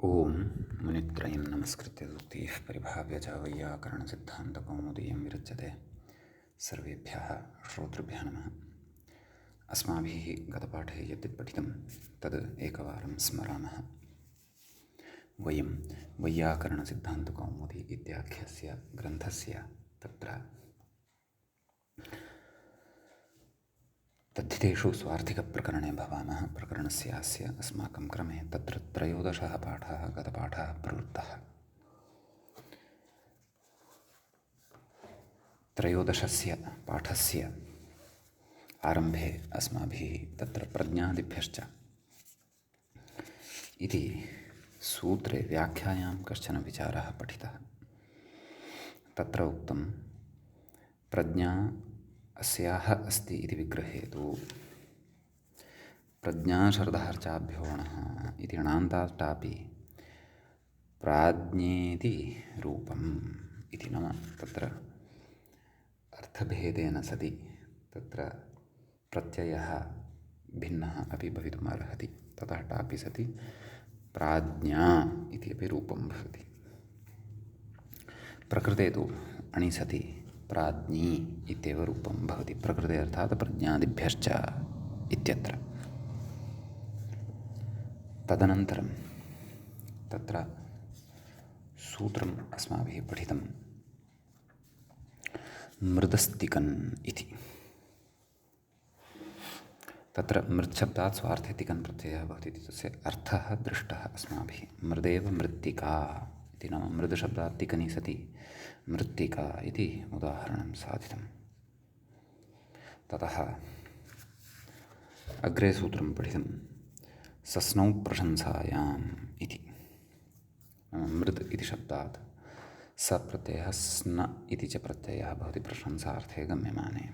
ओम मुनित्रयं नमस्कृत्य सूक्तिः परिभाव्य च वैयाकरणसिद्धान्तकौमुदीयं विरच्यते। सर्वेभ्यः श्रोतृभ्यः नमः। अस्माभिः गतपाठे यद्यत् पठितं तद् एकवारं स्मरामः। वयं वैयाकरणसिद्धान्तकौमुदी इत्याख्यस्य ग्रन्थस्य तत्र तद्धितेषु स्वार्थिकप्रकरणे भवामः। प्रकरणस्यास्य अस्माकं क्रमे तत्र 13 पाठाः गतपाठः प्रवृत्तः। 13 पाठस्य आरम्भे अस्माभिः तत्र प्रज्ञादिभ्यश्च इति सूत्रे व्याख्यायां कश्चन विचारः पठितः। तत्र उक्तं प्रज्ञा अस्याः अस्ति इति विग्रहेतु प्रज्ञाशब्दार्चाभ्यो णः इति णान्ताष्टापि प्राज्ञेति रूपम् इति। नाम तत्र अर्थभेदेन सति तत्र प्रत्ययः भिन्नः अपि भवितुमर्हति। ततः टापि सति प्राज्ञा इति अपि रूपं भवति। प्रकृते तु अणि सति प्राज्ञी इत्येव रूपं भवति। प्रकृते अर्थात् प्रज्ञादिभ्यश्च इत्यत्र। तदनन्तरं तत्र सूत्रम् अस्माभिः पठितं मृदस्तिकन् इति। तत्र मृच्छब्दात् स्वार्थे तिकन् प्रत्ययः भवति इति तस्य अर्थः दृष्टः अस्माभिः। मृदेव मृत्तिका इति। नाम मृदशब्दात् तिकनि सति मृत्तिका इति उदाहरणं साधितं। ततः अग्रे सूत्रं पठितं सस्नौ प्रशंसायाम् इति। मृद् इति शब्दात् स प्रत्ययः स्न इति च प्रत्ययः भवति प्रशंसार्थे गम्यमाने।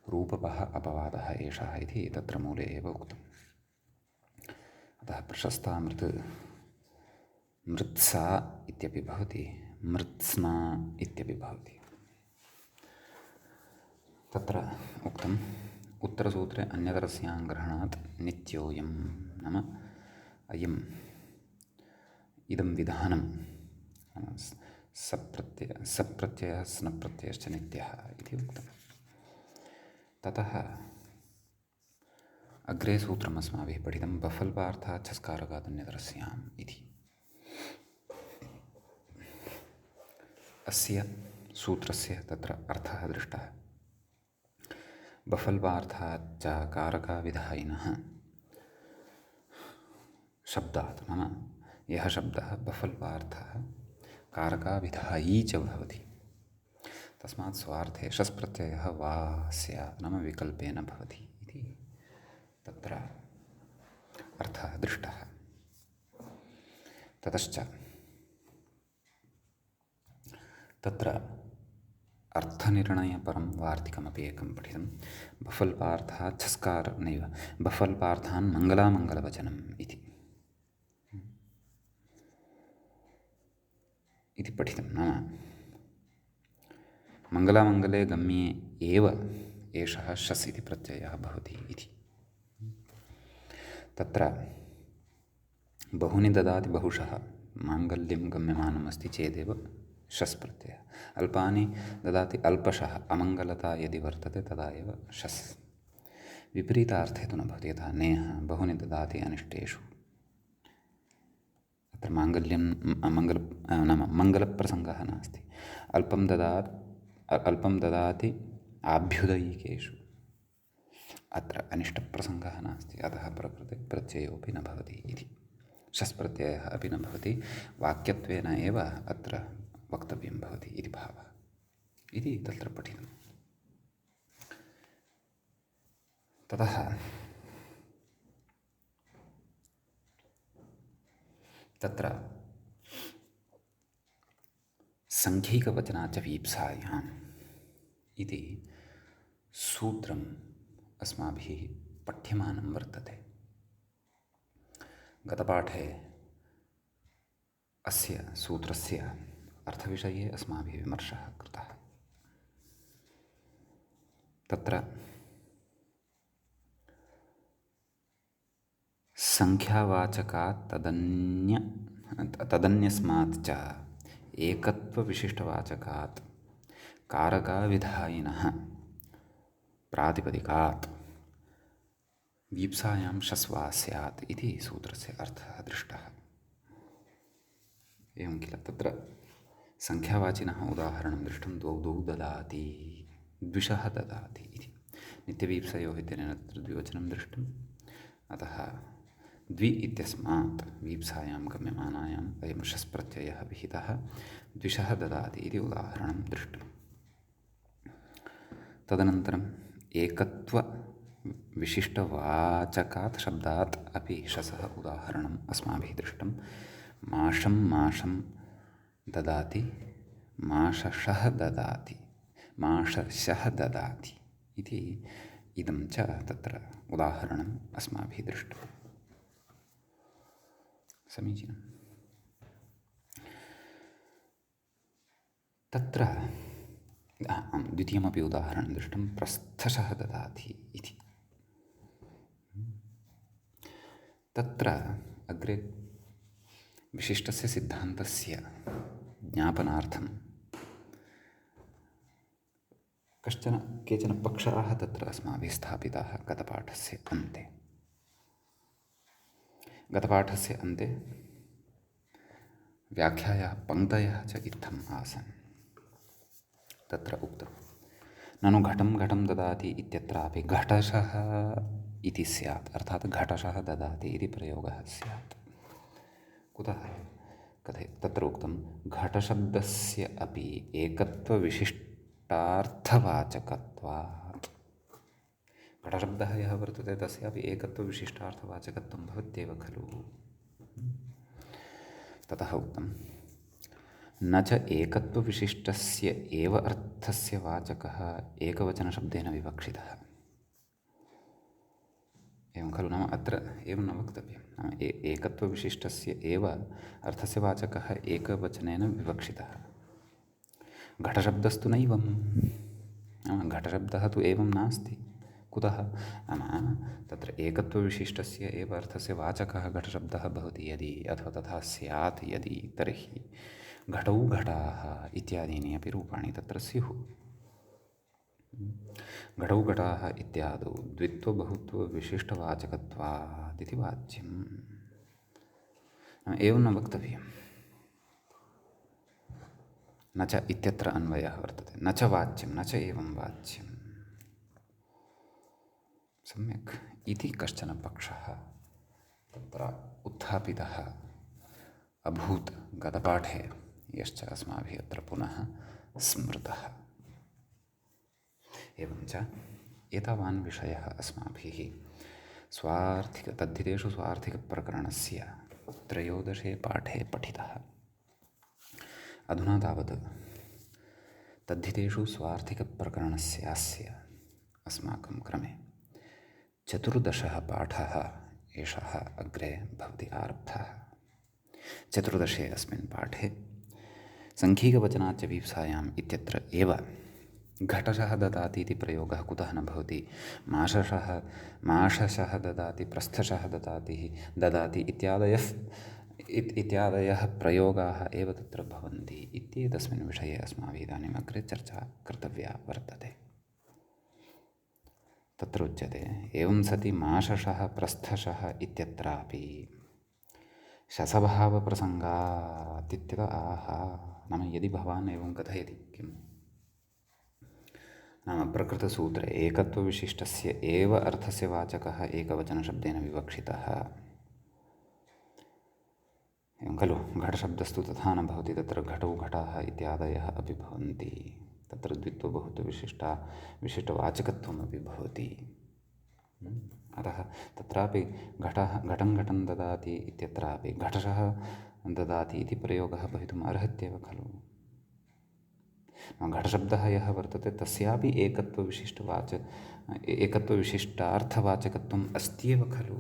रूपपः अपवादः एषः इति तत्र मूले एव उक्तम्। अतः प्रशस्ता मृत् मृत्सा इत्यपि भवति, मृत्स्ना इत्यपि भवति। तत्र उक्तम् उत्तरसूत्रे अन्यतरस्यां ग्रहणात् नित्योऽयं नाम अयम् इदं विधानं सप्रत्ययः स्नप्रत्ययश्च नित्यः इति उक्तम्। ततः अग्रे सूत्रम् अस्माभिः पठितं बफल्पार्थात् छस्कारकात् अन्यतरस्याम् इति। अस्य सूत्रस्य तत्र अर्थः दृष्टः। बफल्पार्थात् च कारकविधायिनः शब्दात् नाम यः शब्दः बफल्पार्थः कारकविधायी च भवति तस्मात् स्वार्थे शस्प्रत्ययः वा स्यात् नाम विकल्पेन भवति इति तत्र अर्थः दृष्टः। ततश्च तत्र अर्थनिर्णयपरं वार्तिकमपि एकं पठितं। बफल्पार्थात् छस्कार नैव बफल्पार्थान् मङ्गलामङ्गलवचनम् इति पठितं। नाम मङ्गलामङ्गले गम्ये एव एषः शस् इति प्रत्ययः भवति इति। तत्र बहुनि ददाति बहुशः माङ्गल्यं गम्यमानम् अस्ति चेदेव शस् प्रत्ययः। अल्पानि ददाति अल्पशः अमङ्गलता यदि वर्तते तदा एव शस्। विपरीतार्थे तु न भवति। यथा नेह बहुनि ददाति अनिष्टेषु। अत्र माङ्गल्यं नाम मङ्गलप्रसङ्गः नास्ति। अल्पं ददाति आभ्युदयिकेषु। अत्र अनिष्टप्रसङ्गः नास्ति। अतः प्रकृते प्रत्ययोऽपि न भवति इति। शस्प्रत्ययः अपि न भवति। वाक्यत्वेन एव अत्र वक्तव्यं भवति इति भावः इति तत्र पठितं। ततः तत्र सङ्ख्यैकवचनाच्च वीप्सायाम् इति सूत्रम् अस्माभिः पठ्यमानं वर्तते। गतपाठे अस्य सूत्रस्य अर्थविषये अस्माभिः विमर्शः कृतः। तत्र संख्यावाचकात् तदन्य तदन्यस्मात् च एकत्वविशिष्टवाचकात् कारकाविधायिनः प्रातिपदिकात् वीप्सायां षस्वा स्यात् इति सूत्रस्य अर्थः दृष्टः। एवं किल, तत्र संख्यावाचिनः उदाहरणं दृष्टं, द्वौ द्वौ ददाति, द्विषः ददाति इति। नित्यवीप्सयोः इत्यनेन तत्र द्विवचनं दृष्टम्। अतः द्वि इत्यस्मात् वीप्सायां गम्यमानायाम् अयं षस्प्रत्ययः विहितः, द्विषः ददाति इति उदाहरणं दृष्टम्। तदनन्तरम् एकत्वविशिष्टवाचकात् शब्दात् अपि षसः उदाहरणम् अस्माभिः दृष्टं। माषं माषं ददाति, माषशः ददाति, माषशः ददाति इति इदं च तत्र उदाहरणम् अस्माभिः दृष्टम्। समीचीनम्। तत्र द्वितीयमपि उदाहरणं दृष्टं, प्रस्थशः ददाति इति। तत्र अग्रे विशिष्टस्य सिद्धान्तस्य ज्ञापनार्थं केचन पक्षाः तत्र अस्माभिः स्थापिताः गतपाठस्य अन्ते। गतपाठस्य अन्ते व्याख्यायाः पङ्क्तयः च इत्थम् आसन्। तत्र उक्तं, ननु घटं घटं ददाति इत्यत्रापि घटशः इति स्यात्, अर्थात् घटशः ददाति इति प्रयोगः स्यात्। कुतः तत्र उक्तं, घटशब्दस्य अपि एकत्वविशिष्टार्थवाचकत्वात्। घटशब्दः यः वर्तते तस्यापि एकत्वविशिष्टार्थवाचकत्वं भवत्येव खलु। ततः उक्तं, न च एकत्वविशिष्टस्य एव अर्थस्य वाचकः एकवचनशब्देन विवक्षितः। एवं खलु, नाम अत्र एवं न वक्तव्यं, नाम एकत्वविशिष्टस्य एव अर्थस्य वाचकः एकवचनेन विवक्षितः। घटशब्दस्तु नैवं, नाम घटशब्दः तु एवं नास्ति। कुतः नाम तत्र एकत्वविशिष्टस्य एव अर्थस्य वाचकः घटशब्दः भवति यदि, अथवा तथा स्यात् यदि, तर्हि घटौ घटाः इत्यादीनि अपि रूपाणि तत्र स्युः। घटौ घटाः इत्यादौ द्वित्वबहुत्वविशिष्टवाचकत्वात् इति वाच्यम्। एवं न वक्तव्यं। न च इत्यत्र अन्वयः वर्तते, न च वाच्यं, न च एवं वाच्यं। सम्यक् इति कश्चन पक्षः तत्र उत्थापितः अभूत् गतपाठे, यश्च अस्माभिः अत्र पुनः स्मृतः। एवञ्च एतावान् विषयः अस्माभिः तद्धितेषु स्वार्थिकप्रकरणस्य 13 पाठे पठितः। अधुना तावत् तद्धितेषु स्वार्थिकप्रकरणस्यास्य अस्माकं क्रमे 14 पाठः एषः अग्रे भवति आरब्धः। 14 अस्मिन् पाठे सङ्ख्यिकवचनाच्च वीप्सायाम् इत्यत्र एव घटशः ददाति इति प्रयोगः कुतः न भवति, माषशः ददाति, प्रस्थशः ददाति इत्यादयः प्रयोगाः एव तत्र भवन्ति इत्येतस्मिन् विषये अस्माभिः इदानीम् अग्रे चर्चा कर्तव्या वर्तते। तत्र उच्यते, एवं सति माषशः प्रस्थशः इत्यत्रापि शसभावप्रसङ्गात् इत्यतः आहा, नाम यदि भवान् एवं कथयति किम्, नाम प्रकृतसूत्रे एकत्वविशिष्टस्य एव अर्थस्य वाचकः एकवचनशब्देन विवक्षितः। एवं खलु, घटशब्दस्तु तथा न भवति, तत्र घटौ घटाः इत्यादयः अपि भवन्ति, तत्र विशिष्टवाचकत्वमपि भवति। अतः तत्रापि घटं घटं ददाति इत्यत्रापि घटशः ददाति इति प्रयोगः भवितुम् अर्हत्येव खलु। घटशब्दः यः वर्तते तस्यापि एकत्वविशिष्टार्थवाचकत्वम् अस्त्येव खलु।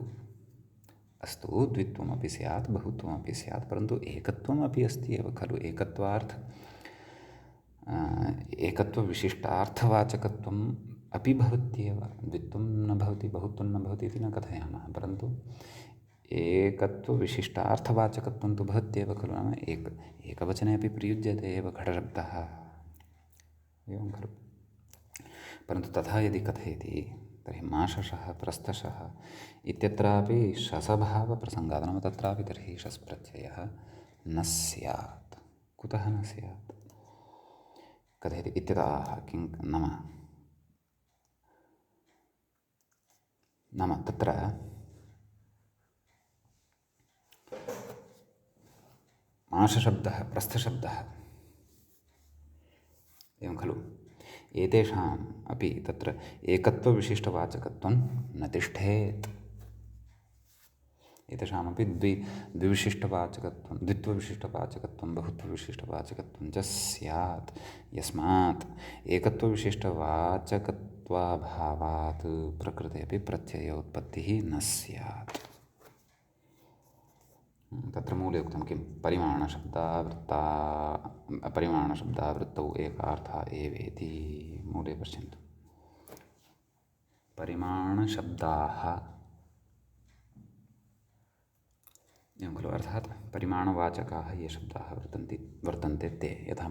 अस्तु, द्वित्वमपि स्यात्, बहुत्वमपि स्यात्, परन्तु एकत्वमपि अस्ति एव खलु। एकत्वविशिष्टार्थवाचकत्वम् अपि भवत्येव। द्वित्वं न भवति, बहुत्वं न भवति इति न कथयामः, परन्तु एकत्वविशिष्टार्थवाचकत्वं तु भवत्येव खलु, नाम एकवचने अपि प्रयुज्यते एव घटशब्दः, एवं खलु। परन्तु तथा यदि कथयति तर्हि माशशः प्रस्थशः इत्यत्रापि शसभावप्रसङ्गात्, नाम तत्रापि तर्हि शस् प्रत्ययः न स्यात्। कुतः न स्यात् कथयति इत्यतः किं नाम तत्र माशशब्दः प्रस्थशब्दः एवं खलु, एतेषाम् अपि तत्र एकत्वविशिष्टवाचकत्वं न तिष्ठेत्। एतेषामपि द्वित्वविशिष्टवाचकत्वं बहुत्वविशिष्टवाचकत्वं च स्यात्। यस्मात् एकत्वविशिष्टवाचकत्वाभावात् प्रकृते अपि प्रत्ययोत्पत्तिः न स्यात्। तत्र मूले उक्तं किं, परिमाणशब्दावृत्तौ एकार्थः एवेति। मूले पश्यन्तु, परिमाणशब्दाः एवं खलु, अर्थात् परिमाणवाचकाः ये शब्दाः वर्तन्ते ते, यथा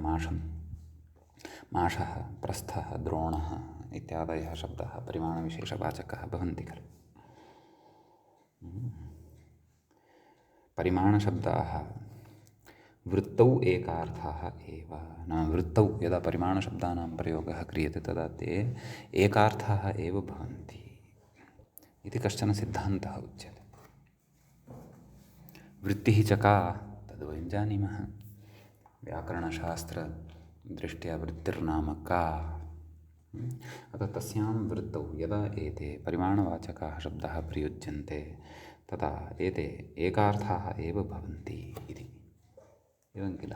माशः प्रस्थः द्रोणः इत्यादयः शब्दाः परिमाणविशेषवाचकाः भवन्ति खलु। परिमाणशब्दाः वृत्तौ एकार्थाः एव, नाम वृत्तौ यदा परिमाणशब्दानां प्रयोगः क्रियते तदा ते एकार्थाः एव भवन्ति इति कश्चन सिद्धान्तः उच्यते। वृत्तिः च का तद्वयं जानीमः, व्याकरणशास्त्रदृष्ट्या वृत्तिर्नाम का। अतः तस्यां वृत्तौ यदा एते परिमाणवाचकाः शब्दाः प्रयुज्यन्ते तदा एते एकार्थाः एव भवन्ति इति, एवं किल।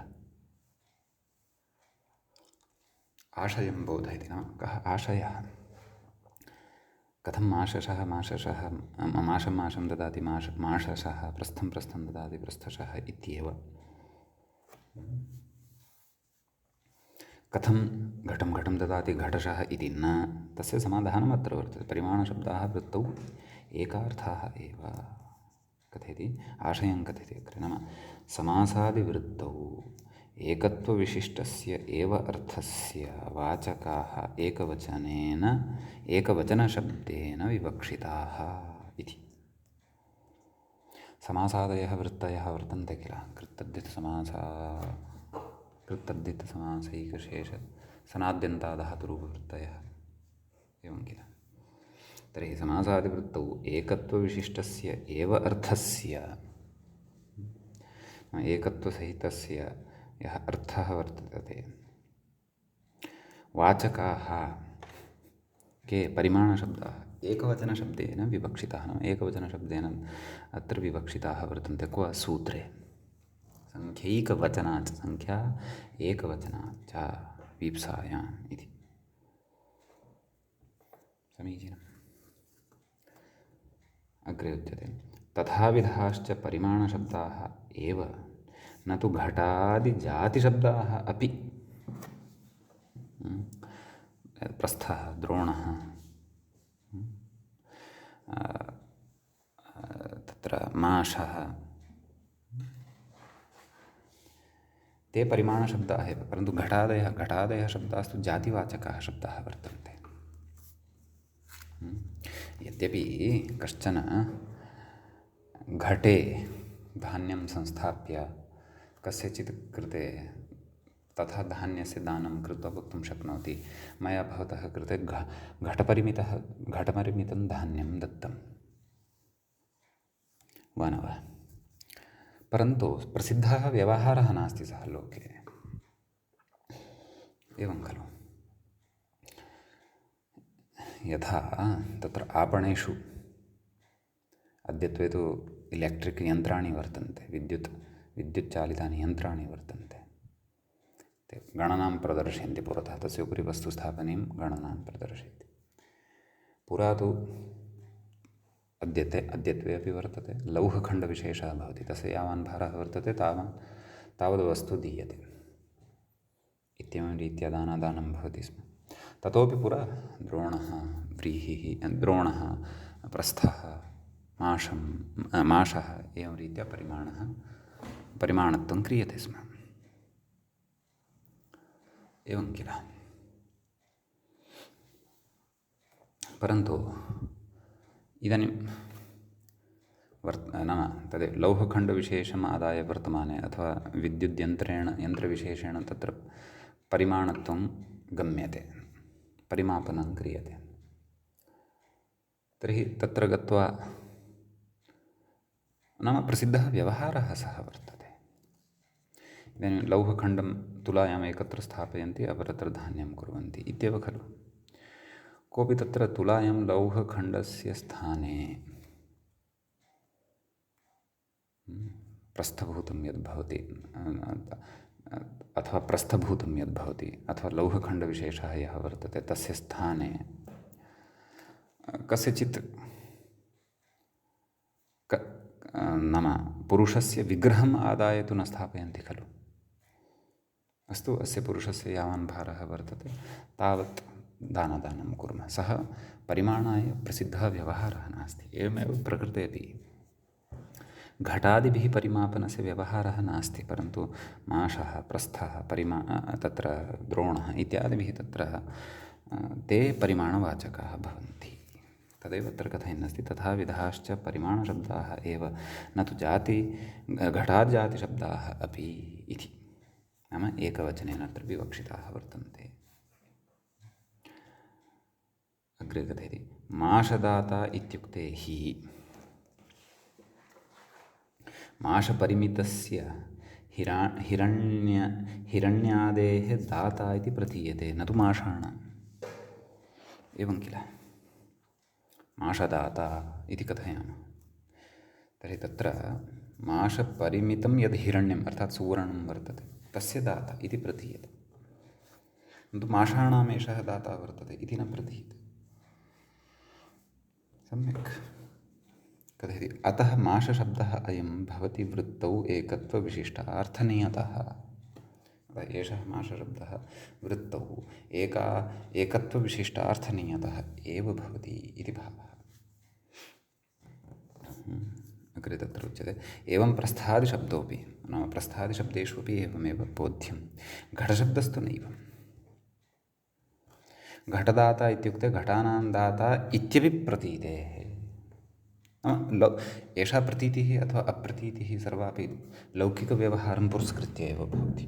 आशयं बोधयति, नाम कः आशयः, कथं माशं ददाति माशशः, प्रस्थं ददाति प्रस्थशः इत्येव। कथं घटं ददाति घटशः इति न, तस्य समाधानम् अत्र वर्तते। परिमाणशब्दाः वृत्तौ एकार्थाः एव कथयति, आशयं कथयति अत्र, नाम समासादिवृत्तौ एकत्वविशिष्टस्य एव अर्थस्य वाचकाः एकवचनशब्देन विवक्षिताः इति। समासादयः वृत्तयः वर्तन्ते किल, कृत्तद्धितसमासैकशेष सनाद्यन्तादधातुरूपवृत्तयः, एवं किल। तर्हि समासादिवृत्तौ एकत्वविशिष्टस्य एव अर्थस्य, एकत्वसहितस्य यः अर्थः वर्तते, वाचकाः के परिमाणशब्दाः एकवचनशब्देन विवक्षिताः, नाम एकवचनशब्देन अत्र विवक्षिताः वर्तन्ते। क्व सूत्रे संख्या एकवचनात् च वीप्सायाम् इति। समीचीनम्। अग्रे उच्यते, तथाविधाश्च परिमाणशब्दाः एव न तु घटादिजातिशब्दाः अपि। प्रस्थः द्रोणः तत्र माशः ते परिमाणशब्दाः एव, परन्तु घटादयः शब्दास्तु जातिवाचकाः शब्दाः वर्तन्ते। यद्यपि कश्चन घटे धान्यं संस्थाप्य कस्यचित् कृते तथा धान्यस्य दानं कृत्वा वक्तुं शक्नोति, मया भवतः कृते घटपरिमितं धान्यं दत्तं वा न वा। परन्तु प्रसिद्धः व्यवहारः नास्ति सः लोके, एवं खलु। यथा तत्र आपणेषु अद्यत्वे तु इलेक्ट्रिक् यन्त्राणि वर्तन्ते, विद्युच्चालितानि यन्त्राणि वर्तन्ते, ते गणनां प्रदर्शयन्ति पुरतः, तस्य उपरि वस्तु स्थापनीयं, गणनां प्रदर्शयन्ति। पुरा तु अद्यत्वे अपि वर्तते, लौहखण्डविशेषः भवति, तस्य यावान् भारः वर्तते तावद् वस्तु दीयते इत्येवं रीत्या दानादानं भवति स्म। ततोपि पुरा द्रोणः प्रस्थः माषः एवं रीत्या परिमाणत्वं क्रियते स्म। एवं किल। परन्तु इदानीं नाम तद् लौहखण्डविशेषम् आदाय वर्तमाने अथवा यन्त्रविशेषेण तत्र परिमाणत्वं गम्यते, परिमापनं क्रियते। तर्हि तत्र गत्वा नाम प्रसिद्धः व्यवहारः सः वर्तते। इदानीं लौहखण्डं तुलायाम् एकत्र स्थापयन्ति, अपरत्र धान्यं कुर्वन्ति इत्येव खलु। कोऽपि तत्र तुलायां लौहखण्डस्य स्थाने प्रस्थभूतं यद्भवति अथवा प्रस्थभूतं यद्भवति अथवा लौहखण्डविशेषः यः वर्तते तस्य स्थाने कस्यचित् नाम पुरुषस्य विग्रहम् आदाय तु न स्थापयन्ति खलु। अस्तु, अस्य पुरुषस्य यावान् भारः वर्तते तावत् दानं कुर्मः, सः परिमाणाय प्रसिद्धः व्यवहारः नास्ति। एवमेव प्रकृतेपि घटादिभिः परिमापनस्य व्यवहारः नास्ति, परन्तु माषः, प्रस्थः, तत्र द्रोणः इत्यादिभिः तत्र ते परिमाणवाचकाः भवन्ति। तदेव अत्र कथयन्नस्ति, तथाविधाश्च परिमाणशब्दाः एव न तु घटाद्जातिशब्दाः अपि इति। नाम एकवचनेन अत्र विवक्षिताः वर्तन्ते। अग्रे कथयति, माषदाता इत्युक्ते हि माषपरिमितस्य हिरण्यादेः दाता इति प्रतीयते, न तु माषाणाम्। एवं किल। माषदाता इति कथयामः तर्हि तत्र माषपरिमितं यद् हिरण्यम् अर्थात् सुवर्णं वर्तते तस्य दाता इति प्रतीयते, किन्तु माषाणाम् एषः दाता वर्तते इति न प्रतीयते। सम्यक् कथयति, अतः माषशब्दः अयं भवति वृत्तौ एकत्वविशिष्टार्थनियतः। एषः माषशब्दः वृत्तौ एकत्वविशिष्टार्थनियतः एव भवति इति भावः। अग्रे तत्र उच्यते, एवं प्रस्थादिशब्दोऽपि, नाम प्रस्थादिशब्देषु अपि एवमेव बोध्यं, घटशब्दस्तु नैव। घटदाता इत्युक्ते घटानां दाता इत्यपि प्रतीतेः। एषा प्रतीतिः अथवा अप्रतीतिः सर्वापि लौकिकव्यवहारं पुरस्कृत्य एव भवति।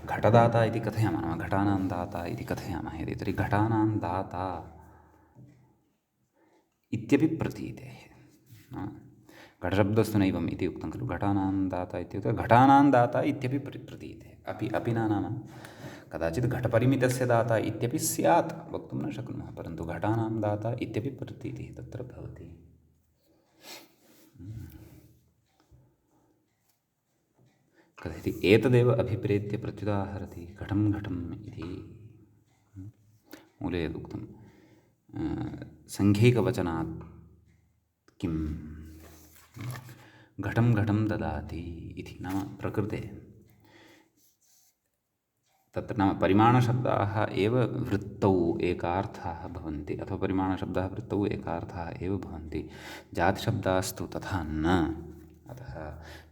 घटदाता इति कथयामः, नाम घटानां दाता इति कथयामः यदि, तर्हि घटानां दाता इत्यपि प्रतीतेः। घटशब्दस्तु नैवम् इति उक्तं खलु, घटानां दाता इत्युक्ते घटानां दाता इत्यपि प्रतीतेः। अपि न नाम कदाचित् घटपरिमितस्य दाता इत्यपि स्यात्, वक्तुं न शक्नुमः, परन्तु घटानां दाता इत्यपि प्रतीतिः तत्र भवति। कथयति, एतदेव अभिप्रेत्य प्रत्युदाहरति घटं घटम् इति। मूले यदुक्तं सङ्घैकवचनात् किं घटं घटं ददाति इति, नाम प्रकृते तत्र नाम परिमाणशब्दाः एव वृत्तौ एकार्थाः भवन्ति, अथवा परिमाणशब्दाः वृत्तौ एकार्थाः एव भवन्ति, जातिशब्दास्तु तथा न। अतः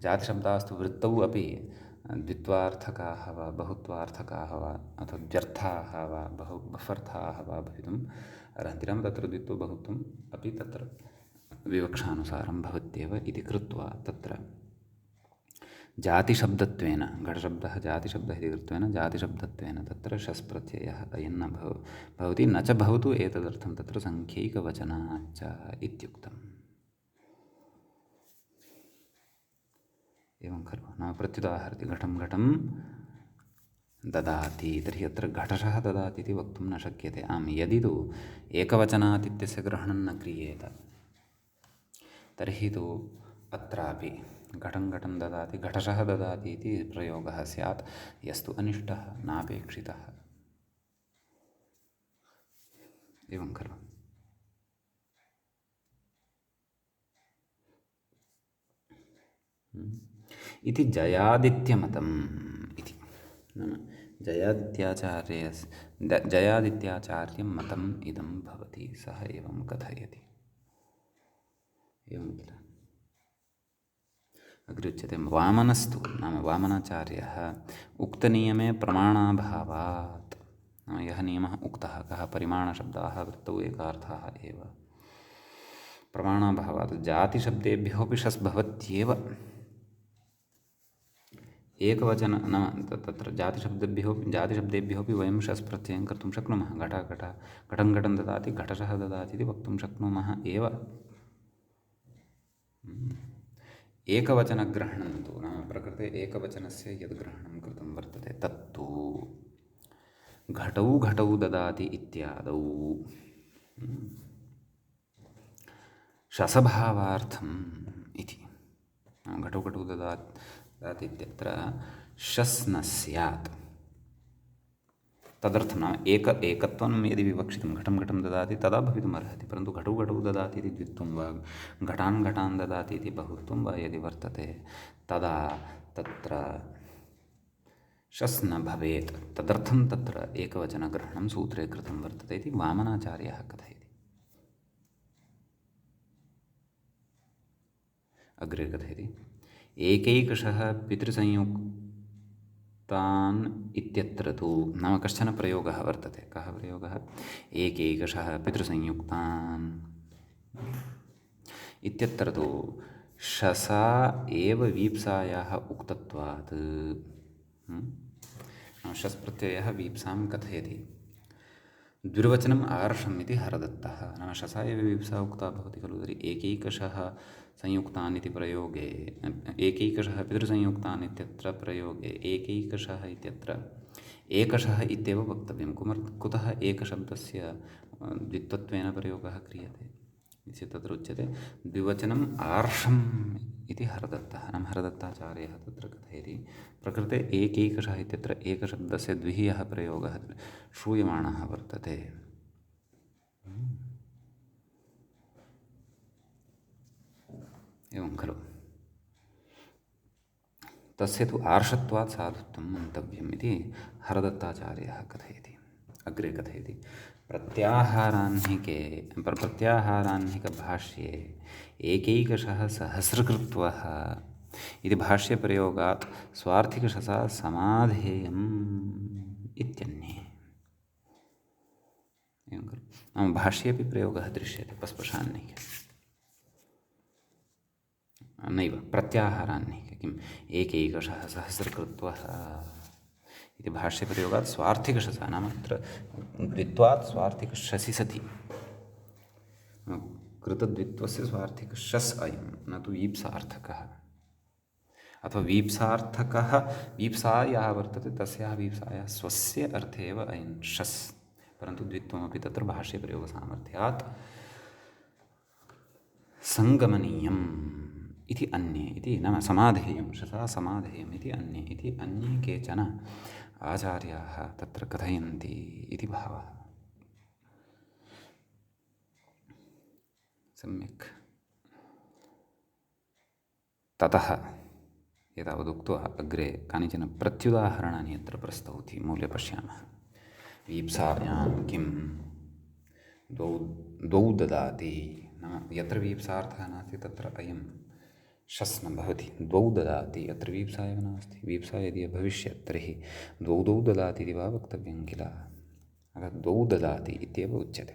जातिशब्दास्तु वृत्तौ अपि द्वित्वार्थकाः वा बहुत्वार्थकाः वा अथवा द्व्यर्थाः वा बह्वर्थाः वा भवितुम् अर्हन्ति। नाम तत्र द्वित्व बहुत्वम् अपि तत्र विवक्षानुसारं भवत्येव इति कृत्वा तत्र जातिशब्दत्वेन, घटशब्दः जातिशब्दः इति कृत्वेन जातिशब्दत्वेन तत्र शस्प्रत्ययः अयं न भवति, न च भवतु एतदर्थं तत्र सङ्ख्यैकवचनाच्च इत्युक्तम्। एवं खलु, नाम प्रत्युदाहरति घटं घटं ददाति, तर्हि अत्र घटशः ददाति इति वक्तुं न शक्यते। आम्, यदि तु एकवचनात् इत्यस्य ग्रहणं न क्रियेत तर्हि तु अत्रापि घटं घटं ददाति, घटशः ददाति इति प्रयोगः स्यात्, यस्तु अनिष्टः नापेक्षितः। एवं खलु। इति जयादित्यमतम् इति, नाम जयादित्याचार्यं मतम् इदं भवति, सः एवं कथयति। एवं किल। अग्रे उच्यते वामनस्तु नाम वामनाचार्यः उक्तनियमे प्रमाणाभावात्, नाम यः नियमः उक्तः कः परिमाणशब्दाः वृत्तौ एकार्थाः एव, प्रमाणाभावात् जातिशब्देभ्योऽपि शस् भवत्येव। एकवचन नाम तत्र जातिशब्देभ्योऽपि वयं शस् प्रत्ययं कर्तुं शक्नुमः। घटं घटं ददाति, घटशः ददाति इति वक्तुं शक्नुमः एव। एकवचनग्रहणं तु नाम प्रकृते एकवचनस्य यद् ग्रहणं कृतं वर्तते तत्तु घटौ घटौ ददाति इत्यादौ शसभावार्थम् इति। घटौ घटौ ददाति इत्यत्र शस् न स्यात्। तदर्थं नाम एकत्वं यदि विवक्षितं घटं घटं ददाति तदा भवितुम् अर्हति, परन्तु घटौ घटौ ददाति इति द्वित्वं वा घटान् घटान् ददाति इति बहुत्वं वा यदि वर्तते तदा तत्र शस् न भवेत्। तदर्थं तत्र एकवचनग्रहणं सूत्रे कृतं वर्तते इति वामनाचार्यः कथयति। अग्रे कथयति एकैकशः पितृसंयुक्तान् इत्यत्र तु नाम कश्चन प्रयोगः वर्तते। कः प्रयोगः? एकैकशः पितृसंयुक्तान् इत्यत्र तु शसा एव वीप्सायाः उक्तत्वात्। शस् प्रत्ययः वीप्सां कथयति। द्विर्वचनम् आर्षम् इति हरदत्तः, नाम शसा एव वीप्सा उक्ता भवति खलु। तर्हि एकैकशः संयुक्तान् इति प्रयोगे एकैकशः पितृसंयुक्तान् इत्यत्र प्रयोगे एकैकशः इत्यत्र एकशः इत्येव वक्तव्यं। कुतः एकशब्दस्य द्वित्वत्वेन प्रयोगः क्रियते इति तत्र उच्यते द्विवचनम् आर्षम् इति हरदत्तः, नाम हरदत्ताचार्यः तत्र कथयति। प्रकृते एकैकशः इत्यत्र एकशब्दस्य द्वितीयः प्रयोगः श्रूयमाणः वर्तते। एवं खलु। तस्य तु आर्षत्वात् साधुत्वं मन्तव्यम् इति हरदत्ताचार्यः कथयति। अग्रे कथयति प्रत्याहाराह्निकभाष्ये एकैकशः सहस्रकृत्वः इति भाष्यप्रयोगात् स्वार्थिकशसा समाधेयम् इत्यन्ये। एवं खलु। नाम भाष्येऽपि प्रयोगः दृश्यते पस्पशाह्निके नैव प्रत्याहाराह्निके किम् एकैकशः सहस्रकृत्वः इति भाष्यप्रयोगात् स्वार्थिकशसा नाम तत्र द्वित्वात् स्वार्थिकशसि सति कृतद्वित्वस्य स्वार्थिकशस् अयं न तु वीप्सार्थकः। अथवा वीप्सार्थकः वीप्सा या वर्तते तस्याः वीप्सायाः स्वस्य अर्थे एव अयं शस्, परन्तु द्वित्वमपि तत्र भाष्यप्रयोगसामर्थ्यात् सङ्गमनीयम् इति अन्ये इति नाम समाधेयं शसा समाधेयम् इति अन्ये केचन आचार्याः तत्र कथयन्ति इति भावः। सम्यक्। ततः एतावदुक्त्वा अग्रे कानिचन प्रत्युदाहरणानि अत्र प्रस्तौति मूले पश्यामः। वीप्सायां किं द्वौ ददाति, नाम यत्र वीप्सार्थः नास्ति तत्र अयं शस् न भवति। द्वौ ददाति अत्र वीप्सा एव नास्ति। वीप्सा यदि भविष्यत् तर्हि द्वौ ददाति इति वा वक्तव्यं किल। अतः द्वौ ददाति इत्येव उच्यते।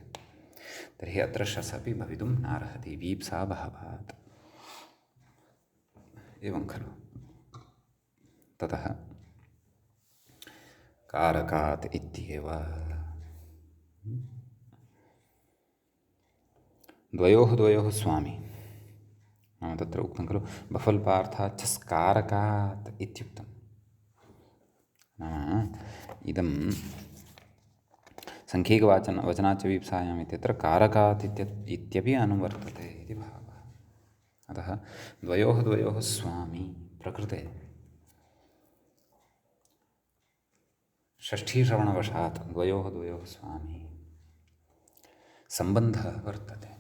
तर्हि अत्र शस् अपि भवितुं नार्हति वीप्साभावात्। एवं खलु। ततः कारकात् इत्येव द्वयोः स्वामी, नाम तत्र उक्तं खलु बफल्पार्थात् कारकात् इत्युक्तं। नाम इदं सङ्ख्यैकवचनाच्च वीप्सायाम् इत्यत्र कारकात् इत्यपि अनुवर्तते इति भावः। अतः द्वयोः स्वामी प्रकृते षष्ठीश्रवणवशात् द्वयोः स्वामी सम्बन्धः वर्तते।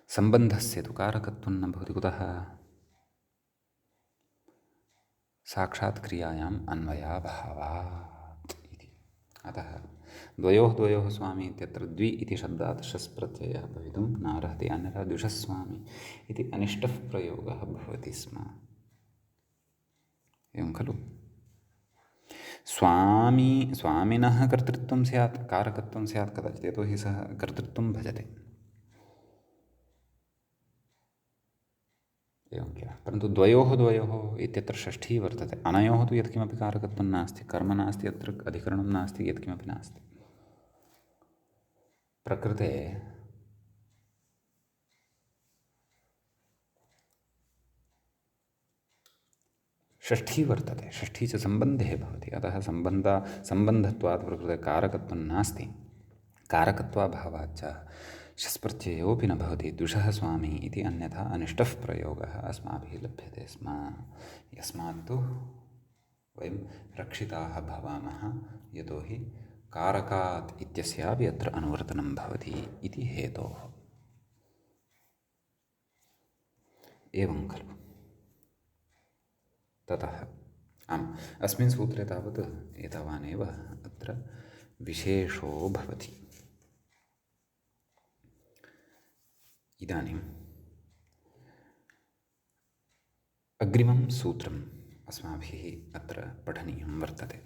सम्बन्धस्य तु कारकत्वं न भवति। कुतः? साक्षात् क्रियायाम् अन्वयाभावात् इति। अतः द्वयोः स्वामी इत्यत्र द्वि इति शब्दात् शस् प्रत्ययः भवितुं नार्हति, अन्यथा द्विषस्वामी इति अनिष्टः प्रयोगः भवति स्म। एवं खलु। स्वामिनः कर्तृत्वं स्यात्, कारकत्वं स्यात् कदाचित्, यतोहि सः कर्तृत्वं भजते। एवं किल। परन्तु द्वयोः इत्यत्र षष्ठी वर्तते। अनयोः तु यत्किमपि कारकत्वं नास्ति, कर्म नास्ति, अत्र अधिकरणं नास्ति, यत्किमपि नास्ति। प्रकृते षष्ठी वर्तते, षष्ठी च सम्बन्धे भवति। अतः सम्बन्धत्वात् प्रकृते कारकत्वं नास्ति, कारकत्वाभावाच्च शस्प्रत्ययोऽपि न भवति। द्विषः स्वामी इति अन्यथा अनिष्टः प्रयोगः अस्माभिः लभ्यते स्म। यस्मात् तु वयं रक्षिताः भवामः, यतोहि कारकात् इत्यस्यापि अत्र अनुवर्तनं भवति इति हेतोः। एवं खलु। ततः अस्मिन् सूत्रे तावत् एतावानेव अत्र विशेषो भवति। इदानीम् अग्रिमं सूत्रम् अस्माभिः अत्र पठनीयं वर्तते।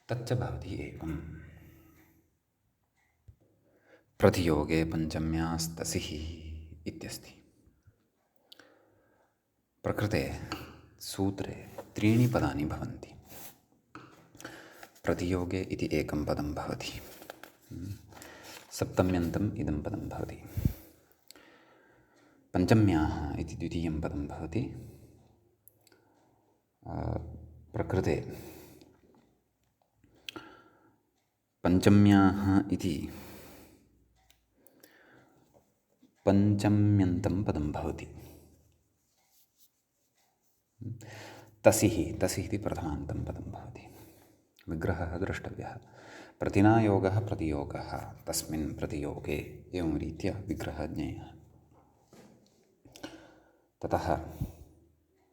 तच्च भवति एवम्। प्रतियोगे पञ्चम्यास्तसिः इत्यस्ति। प्रकृते सूत्रे त्रीणि पदानि भवन्ति। प्रतियोगे इति एकं पदं भवति, सप्तम्यन्तम् इदं पदं भवति। पञ्चम्याः इति द्वितीयं पदं भवति। प्रकृते पञ्चम्याः इति पञ्चम्यन्तं पदं भवति। तसिः इति प्रथमान्तं पदं भवति। विग्रहः द्रष्टव्यः। प्रतिना योगः प्रतियोगः, तस्मिन् प्रतियोगे, एवं रीत्या विग्रहः ज्ञेयः। ततः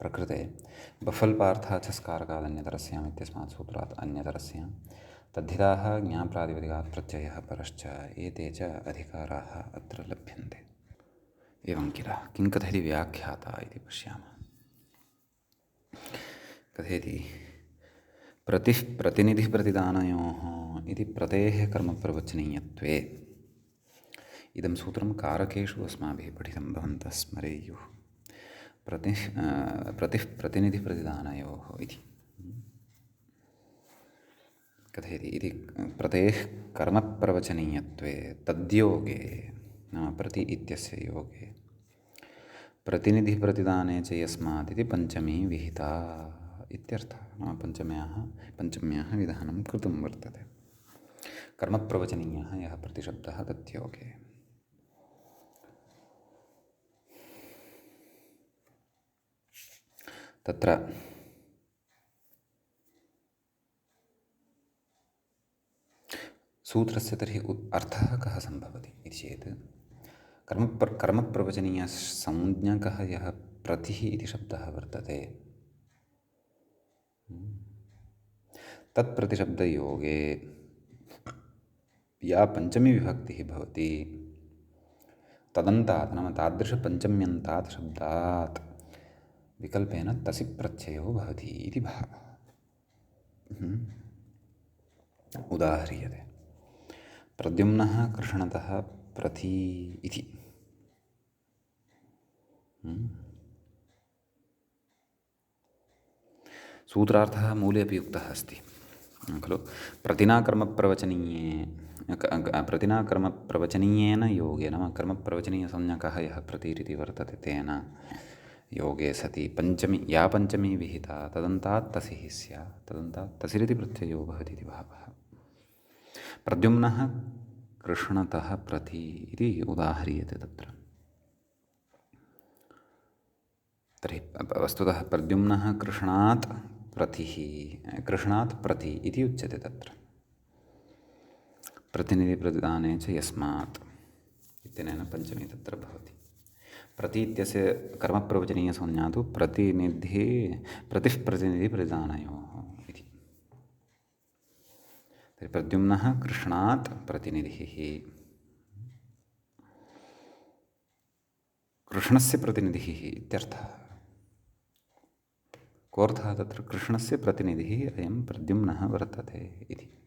प्रकृते बफल्पार्थाच्छस्कारकादन्यतरस्याम् इत्यस्मात् सूत्रात् अन्यतरस्यां तद्धिताः ज्ञाप्रातिपदिकात् प्रत्ययः परश्च एते च अधिकाराः अत्र लभ्यन्ते। एवं किल। किं कथयति व्याख्याता इति पश्यामः। कथयति प्रतिनिधिप्रतिदानयोः इति प्रतेः कर्मप्रवचनीयत्वे। इदं सूत्रं कारकेषु अस्माभिः पठितं, भवन्तः स्मरेयुः। प्रतिनिधिप्रतिदानयोः इति कथयति। इति प्रतेः कर्मप्रवचनीयत्वे तद्योगे, नाम प्रति इत्यस्य योगे, प्रतिनिधिप्रतिदाने च यस्मात् इति पञ्चमी विहिता इत्यर्थः। नाम पञ्चम्याः विधानं कृतं वर्तते। कर्मप्रवचनीयः यः प्रतिशब्दः तद्योगे। तत्र सूत्रस्य तर्हि अर्थः कः सम्भवति इति चेत्, कर्मप्रवचनीयसंज्ञकः यः प्रतिः इति शब्दः वर्तते, तत्प्रतिशब्दयोगे या पञ्चमी विभक्तिः भवति, तदन्तात् नाम तादृशपञ्चम्यन्तात् शब्दात् विकल्पेन तसि प्रत्ययो भवति इति भावः। उदाह्रियते। प्रद्युम्नः कृष्णतः प्रथी इति। सूत्रार्थः मूले अपि उक्तः अस्ति खलु। प्रतिना कर्मप्रवचनीयेन योगे, नाम कर्मप्रवचनीयसंज्ञकः यः प्रतिरिति वर्तते, तेन योगे सति या पञ्चमी विहिता तदन्तात् तसिः स्यात्, तदन्तात् तसिरिति प्रत्ययो भवति इति भावः। प्रद्युम्नः कृष्णतः प्रति इति उदाह्रियते तत्र। तर्हि वस्तुतः प्रद्युम्नः कृष्णात् प्रति इति उच्यते तत्र। प्रतिनिधिप्रतिदाने च यस्मात् इत्यनेन पञ्चमी तत्र भवति। प्रति इत्यस्य कर्मप्रवचनीयसंज्ञा तु प्रतिः प्रतिनिधिप्रधानयोः इति। तर्हि प्रद्युम्नः कृष्णात् प्रतिनिधिः, कृष्णस्य प्रतिनिधिः इत्यर्थः। कोऽर्थः तत्र? कृष्णस्य प्रतिनिधिः अयं प्रद्युम्नः वर्तते इति।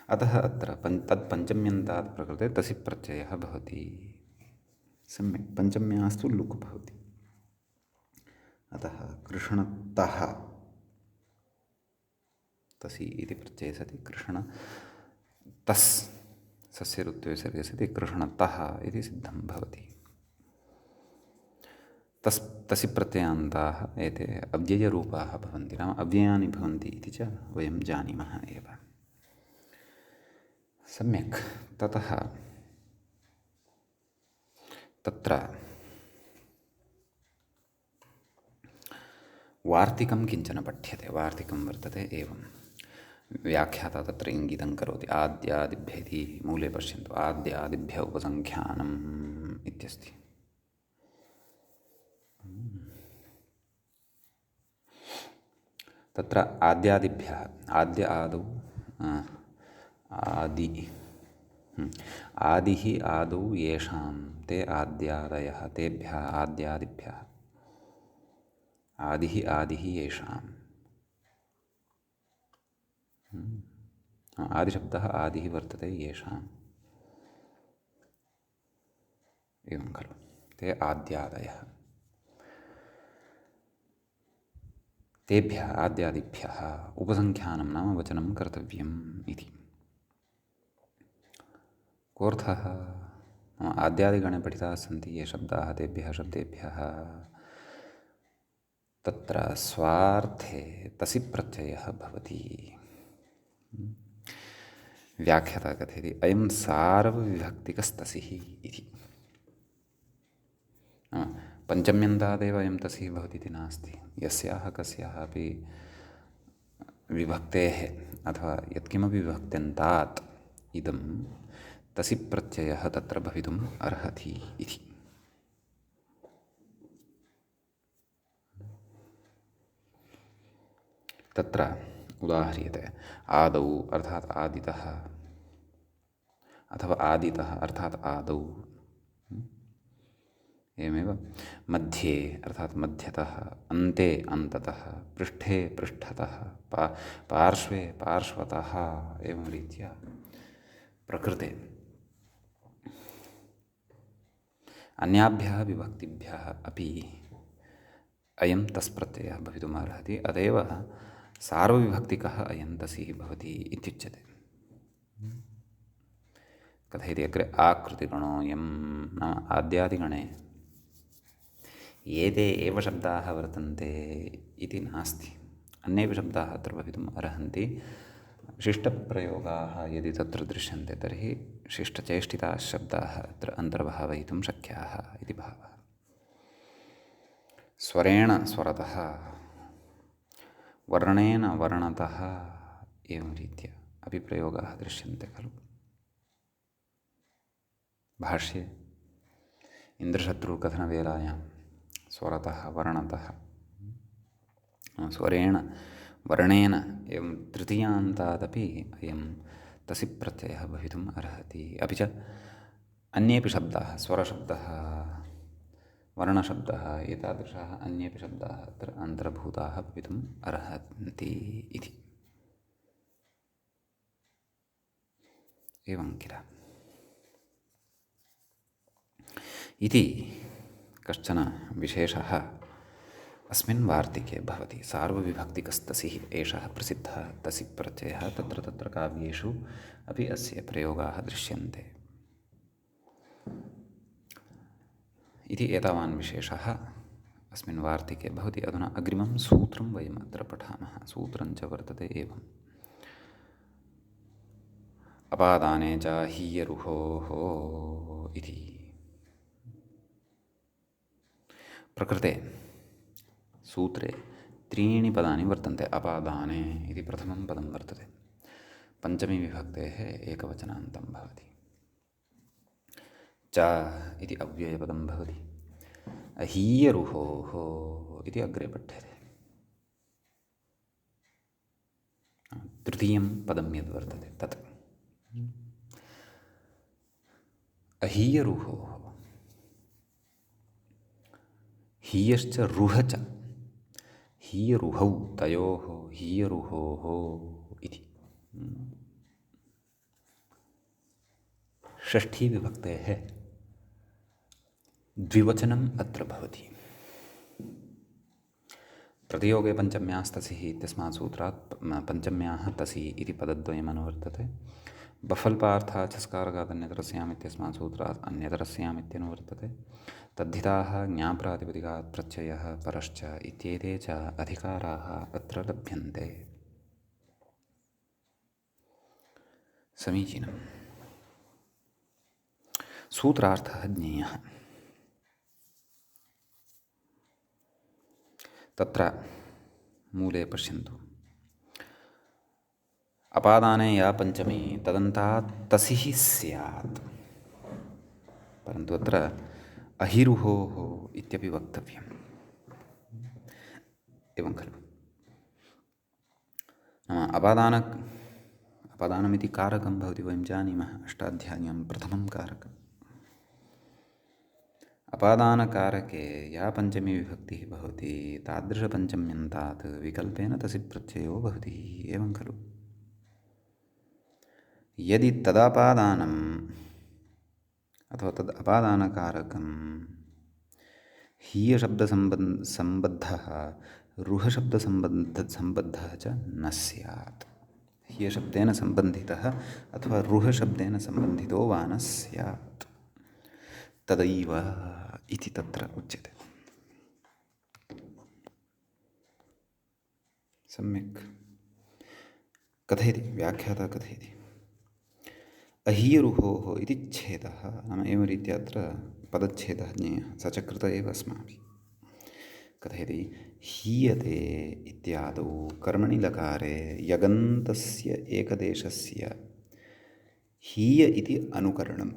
अतः अत्र तत्पञ्चम्यन्तात् प्रकृते तसि प्रत्ययः भवति। सम्यक्, पञ्चम्यास्तु लुक् भवति। अतः कृष्णतः तसि इति प्रत्यये सति कृष्ण तस् सस्य ऋत्वे सर्गे सति कृष्णतः इति सिद्धं भवति। तसि प्रत्ययान्ताः एते अव्ययरूपाः भवन्ति, नाम अव्ययानि भवन्ति इति च वयं जानीमः एव। सम्यक्। ततः तत्र वार्तिकं किञ्चन पठ्यते। वार्तिकं वर्तते एवं, व्याख्याता तत्र इङ्गितं करोति। आद्यादिभ्य इति मूले पश्यन्तु, आद्यादिभ्य उपसङ्ख्यानम् इत्यस्ति। तत्र आद्यादिभ्यः, आद्य आदौ आदिः आदौ येषां ते आद्यादयः, तेभ्यः आद्यादिभ्यः। आदिः येषां, आदिशब्दः आदिः वर्तते येषाम्, एवं खलु। ते आद्यादयः, तेभ्यः आद्यादिभ्यः उपसङ्ख्यानं नाम वचनं कर्तव्यम् इति। कोऽर्थः? आद्यादिगणे पठिताः सन्ति ये शब्दाः तेभ्यः शब्देभ्यः, तत्र स्वार्थे तसि प्रत्ययः भवति। व्याख्याता कथयति अयं सार्वविभक्तिकस्तसिः इति। पञ्चम्यन्तादेव अयं तसिः भवति इति नास्ति। यस्याः कस्याः अपि विभक्तेः अथवा यत्किमपि विभक्त्यन्तात् इदं तसि प्रत्ययः तत्र भवितुम् अर्हति इति। तत्र उदाह्रियते आदौ अर्थात् आदितः, अथवा आदितः अर्थात् आदौ, एवमेव मध्ये अर्थात् मध्यतः, अन्ते अन्ततः, पृष्ठे पृष्ठतः, पार्श्वे पार्श्वतः, एवं रीत्या प्रकृते अन्याभ्यः विभक्तिभ्यः अपि अयं तस् प्रत्ययः भवितुम् अर्हति। अतएव सार्वविभक्तिकः अयं तसिः भवति इत्युच्यते। कथयति अग्रे आकृतिगणोऽयं, नाम आद्यादिगणे एते एव शब्दाः वर्तन्ते इति नास्ति। अन्येपि शब्दाः अत्र भवितुम् अर्हन्ति। शिष्टप्रयोगाः यदि तत्र दृश्यन्ते तर्हि शिष्टचेष्टिताः शब्दाः अत्र अन्तर्भावयितुं शक्याः इति भावः। स्वरेण स्वरतः, वर्णेन वर्णतः, एवं रीत्या अपि प्रयोगाः दृश्यन्ते खलु। भाष्ये इन्द्रशत्रुकथनवेलायां स्वरतः वर्णतः, स्वरेण वर्णेन, एवं तृतीयान्तादपि अयं तसि प्रत्ययः भवितुम् अर्हति। अपि च अन्येपि शब्दाः, स्वरशब्दः, वर्णशब्दः, एतादृशाः अन्येपि शब्दाः अत्र अन्तर्भूताः भवितुम् अर्हन्ति इति। एवं किल इति कश्चन विशेषः अस्मिन् वार्तिके भवति। सार्वविभक्तिकस्तसिः एषः प्रसिद्धः तसि प्रत्ययः। तत्र तत्र काव्येषु अपि अस्य प्रयोगाः दृश्यन्ते इति एतावान् विशेषः अस्मिन् वार्तिके भवति। अधुना अग्रिमं सूत्रं वयम् अत्र पठामः। सूत्रं च वर्तते एवम्। अपादाने च हीयरुहोः इति। प्रकृते सूत्रे त्रीणि पदानि वर्तन्ते। अपादाने इति प्रथमं पदं वर्तते। पञ्चमी विभक्तेः एकवचनान्तं भवति। च इति अव्ययपदं भवति। अहीयरुहोः इति अग्रे पठ्यते। तृतीयं पदं यद्वर्तते तत् अहीयरुहोः। हीयश्च रुह च, हीयरुहौ तयोः हीयरुहोः इति षष्ठीविभक्तेः द्विवचनम् अत्र भवति। प्रतियोगे पञ्चम्यास्तसिः इत्यस्मात् सूत्रात् पञ्चम्याः तसि इति पदद्वयम् अनुवर्तते। बफल्पार्थात् छस्कारकात् अन्यतरस्याम् इत्यस्मात् सूत्रात् अन्यतरस्याम् इत्यनुवर्तते। तद्धिताः ज्ञाप्रातिपदिकात् प्रत्ययः परश्च इत्येते च अधिकाराः अत्र लभ्यन्ते। समीचीनम्। सूत्रार्थः ज्ञेयः। तत्र मूले पश्यन्तु, अपादाने या पञ्चमी तदन्तात् तसिः स्यात्, परन्तु अत्र अहिरुहोः इत्यपि वक्तव्यम्। एवं खलु? नाम अपादानमिति कारकं भवति, वयं जानीमः, अष्टाध्याय्यां प्रथमं कारकम्। अपादानकारके या पञ्चमी विभक्तिः भवति तादृशपञ्चम्यन्तात् विकल्पेन तसि प्रत्ययो भवति। एवं खलु? यदि तदपादानम् अथवा तद् अपादानकारकं हीयशब्दसम्बद्धः रुहशब्दसम्बद्धः च न स्यात्। हीयशब्देन सम्बन्धितः अथवा रुहशब्देन सम्बन्धितो वा न स्यात्, तदैव इति तत्र उच्यते। सम्यक् कथयति, व्याख्याता कथयति। अहीयरुहोः इति छेदः, नाम एवं रीत्या अत्र पदच्छेदः ज्ञेयः, स च कृत एव अस्माभिः। कथयति, हीयते इत्यादौ कर्मणि लकारे यगन्तस्य एकदेशस्य हीय इति अनुकरणम्।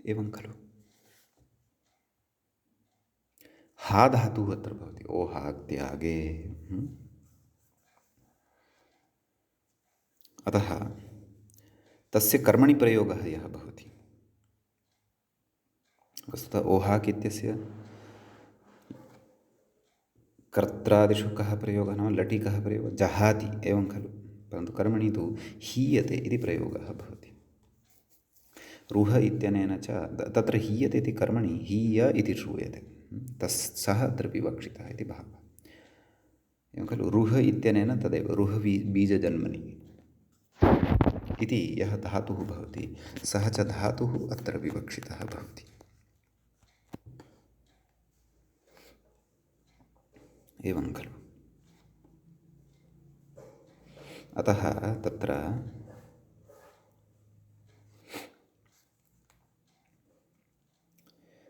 एवं खलु? हा धातुः अत्र भवति, ओहात्यागे। अतः तस्य कर्मणि प्रयोगः यः भवति, वस्तुतः ओहाक् इत्यस्य कर्त्रादिषु कः प्रयोगः, नाम लटि कः प्रयोगः, जहाति, एवं खलु? परन्तु कर्मणि तु हीयते इति प्रयोगः भवति। रुह इत्यनेन च तत्र हीयते इति कर्मणि हीय इति श्रूयते, सः अत्र विवक्षितः इति भावः। एवं खलु? रुह इत्यनेन तदेव रुह बीजजन्मनि इति यः धातुः भवति सः च धातुः अत्र विवक्षितः भवति। एवं खलु? अतः तत्र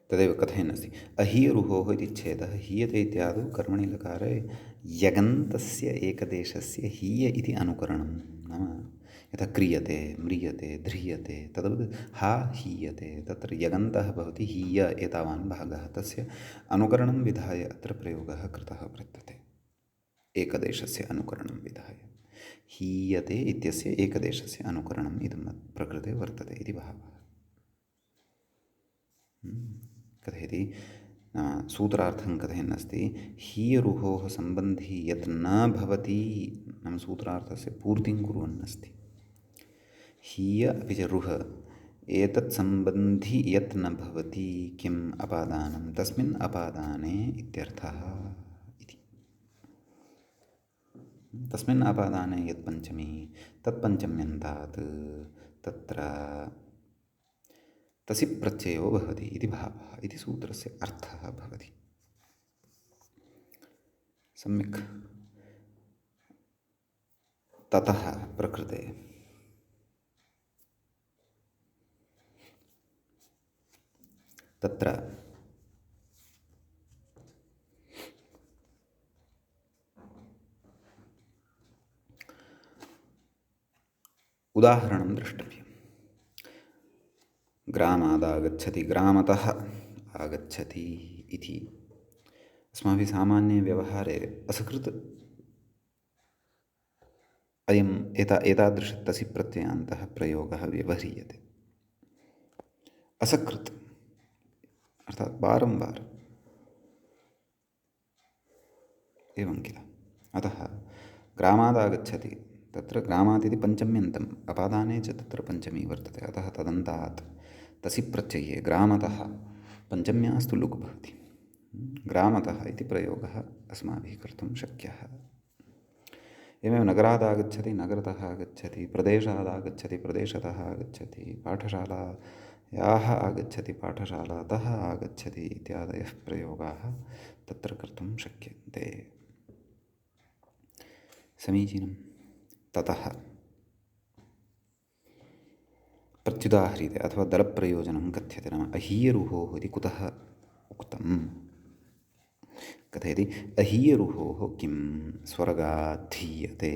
तदेव कथयन्नस्ति, अहीयरुहोः इति छेदः हीयते इत्यादौ कर्मणि लकारे यगन्तस्य एकदेशस्य हीय इति अनुकरणं, नाम यथा क्रियते, म्रियते, ध्रियते, तद्वत् हा हीयते, तत्र यगन्तः भवति हीय एतावान् भागः, तस्य अनुकरणं विधाय अत्र प्रयोगः कृतः वर्तते। एकदेशस्य अनुकरणं विधाय हीयते इत्यस्य एकदेशस्य अनुकरणम् इदं प्रकृते वर्तते इति भावः। कथयति, सूत्रार्थं कथयन्नस्ति, हीयरुहोः सम्बन्धी यत् न भवति, नाम सूत्रार्थस्य पूर्तिं कुर्वन्नस्ति। हीय अपि च रुह एतत् सम्बन्धि यत् न भवति, किम् अपादानं, तस्मिन् अपादाने इत्यर्थः इति। तस्मिन् अपादाने यत् पञ्चमी तत्पञ्चम्यन्तात् तत्र तसि प्रत्ययो भवति इति भावः, इति सूत्रस्य अर्थः भवति। सम्यक्। ततः प्रकृते तत्र उदाहरणं द्रष्टव्यम्। ग्रामादागच्छति ग्रामतः आगच्छति इति अस्माभिः सामान्ये व्यवहारे असकृत् अयम् एतादृशतसि प्रत्ययान्तः प्रयोगः व्यवह्रियते। असकृत् अर्थात् वारं वारम् एवं किल। अतः ग्रामादागच्छति तत्र ग्रामात् इति पञ्चम्यन्तम् अपादाने च तत्र पञ्चमी वर्तते। अतः तदन्तात् तसि प्रत्यये ग्रामतः पञ्चम्यास्तु लुक् भवति। ग्रामतः इति प्रयोगः अस्माभिः कर्तुं शक्यः। एवमेव नगरादागच्छति नगरतः आगच्छति, प्रदेशादागच्छति प्रदेशतः आगच्छति, पाठशालायाः आगच्छति पाठशालातः आगच्छति इत्यादयः प्रयोगाः तत्र कर्तुं शक्यन्ते। समीचीनं। ततः प्रत्युदाह्रियते अथवा दलप्रयोजनं कथ्यते। नाम अहीयरुहोः इति कुतः उक्तम् कथयति। अहीयरुहोः किं स्वर्गाद्धीयते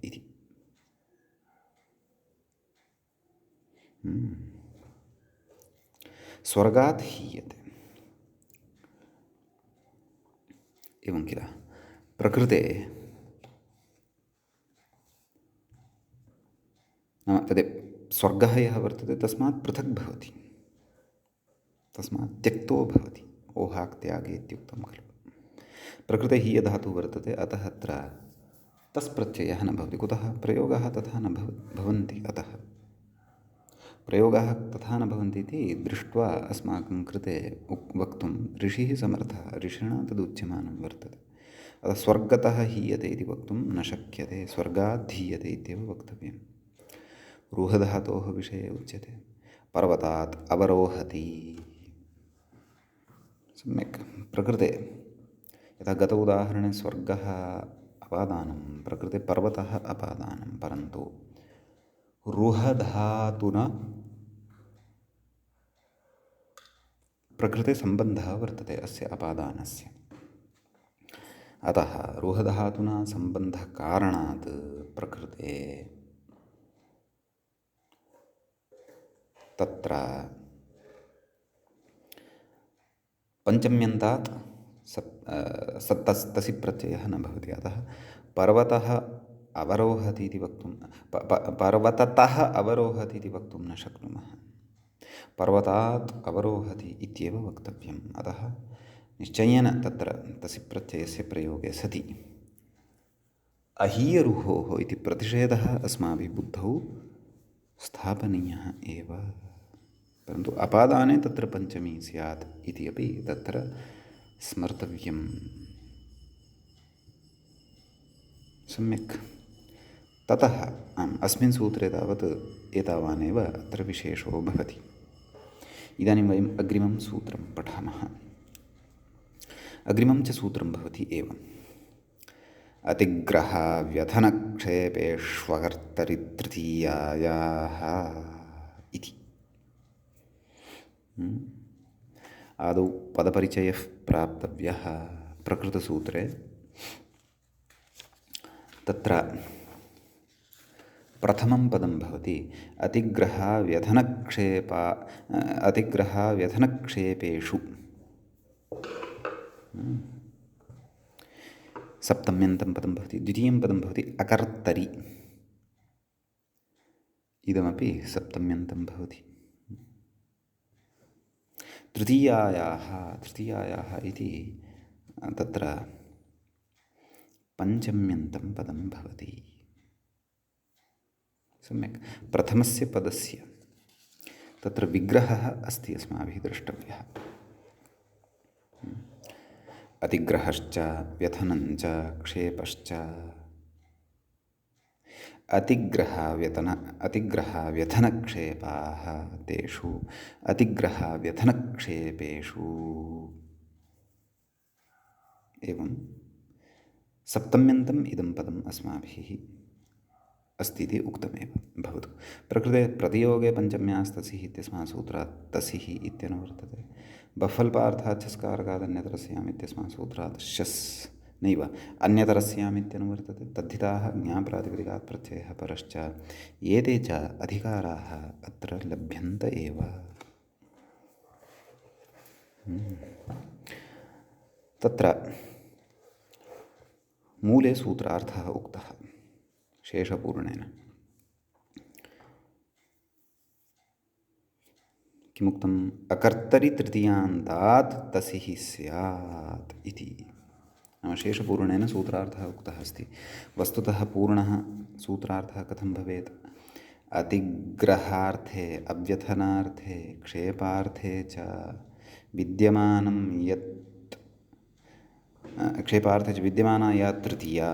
इति। स्वर्गात् हीयते एवं किल। प्रकृते नाम तदेव स्वर्गः यः वर्तते तस्मात् पृथक् भवति, तस्मात् त्यक्तो भवति। ओहाक्त्यागे इत्युक्तं खलु। प्रकृते हीयधातुः वर्तते, अतः अत्र तस् प्रत्ययः न भवति। कुतः? प्रयोगाः तथा न भवन्ति। अतः प्रयोगाः तथा न भवन्ति इति दृष्ट्वा अस्माकं कृते वक्तुं ऋषिः समर्थः। ऋषिणा तदुच्यमानं वर्तते। अतः स्वर्गतः हीयते इति वक्तुं न शक्यते, स्वर्गात् हीयते इत्येव वक्तव्यम्। रुहधातोः विषये उच्यते पर्वतात् अवरोहति। सम्यक्। प्रकृते यथा गत उदाहरणे स्वर्गः अपादानं, प्रकृते पर्वतः अपादानं, परन्तु रुहधातुना प्रकृते सम्बन्धः वर्तते अस्य अपादानस्य। अतः रुहधातुना सम्बन्धकारणात् प्रकृते तत्र पञ्चम्यन्तात् तसि प्रत्ययः न भवति। अतः पर्वतः अवरोहति इति वक्तुं पर्वततः अवरोहति इति वक्तुं न शक्नुमः। पर्वतात् अवरोहति इत्येव वक्तव्यम्। अतः निश्चयेन तत्र तसि प्रत्ययस्य प्रयोगे सति अहीयरुहोः इति प्रतिषेधः अस्माभिः बुद्धौ स्थापनीयः एव। परन्तु अपादाने तत्र पञ्चमी स्यात् इति अपि तत्र स्मर्तव्यम्। सम्यक्। ततः अस्मिन् सूत्रे तावत् एतावानेव अत्र विशेषो भवति। इदानीं वयम् अग्रिमं सूत्रं पठामः। अग्रिमं च सूत्रं भवति एवम्। अतिग्रहव्यथनक्षेपेष्वकर्तरि तृतीयायाः इति। आदौ पदपरिचयः प्राप्तव्यः प्रकृतसूत्रे। तत्र प्रथमं पदं भवति अतिग्रहव्यथनक्षेपेषु। सप्तम्यन्तं पदं भवति। द्वितीयं पदं भवति अकर्तरि। इदमपि सप्तम्यन्तं भवति। तृतीयायाः इति तत्र पञ्चम्यन्तं पदं भवति। सम्यक्। प्रथमस्य पदस्य तत्र विग्रहः अस्ति अस्माभिः द्रष्टव्यः। अतिग्रहश्च व्यथनञ्च क्षेपश्च। अतिग्रहव्यथनक्षेपाः तेषु अतिग्रहव्यथनक्षेपेषु। एवं सप्तम्यन्तम् इदं पदम् अस्माभिः अस्ति इति उक्तमेव भवतु। प्रकृते प्रतियोगे पञ्चम्यास्तसिः इत्यस्मात् सूत्रात् तसिः इत्यनुवर्तते। बफल्पार्थात् छस्कारकादन्यतरस्याम् इत्यस्मात् सूत्रात् शस् नैव अन्यतरस्याम् इत्यनुवर्तते। तद्धिताः ज्ञाप्रातिपदिकात् प्रत्ययः परश्च एते च अधिकाराः अत्र लभ्यन्त एव। तत्र मूले सूत्रार्थः उक्तः शेषपूर्णेन। किमुक्तम्? अकर्तरि तृतीयान्तात् तसिः स्यात् इति। नाम शेषपूर्णेन सूत्रार्थः उक्तः अस्ति। वस्तुतः पूर्णः सूत्रार्थः कथं भवेत्? अतिग्रहार्थे, अव्यथनार्थे, क्षेपार्थे च विद्यमानं यत् क्षेपार्थे च विद्यमाना या तृतीया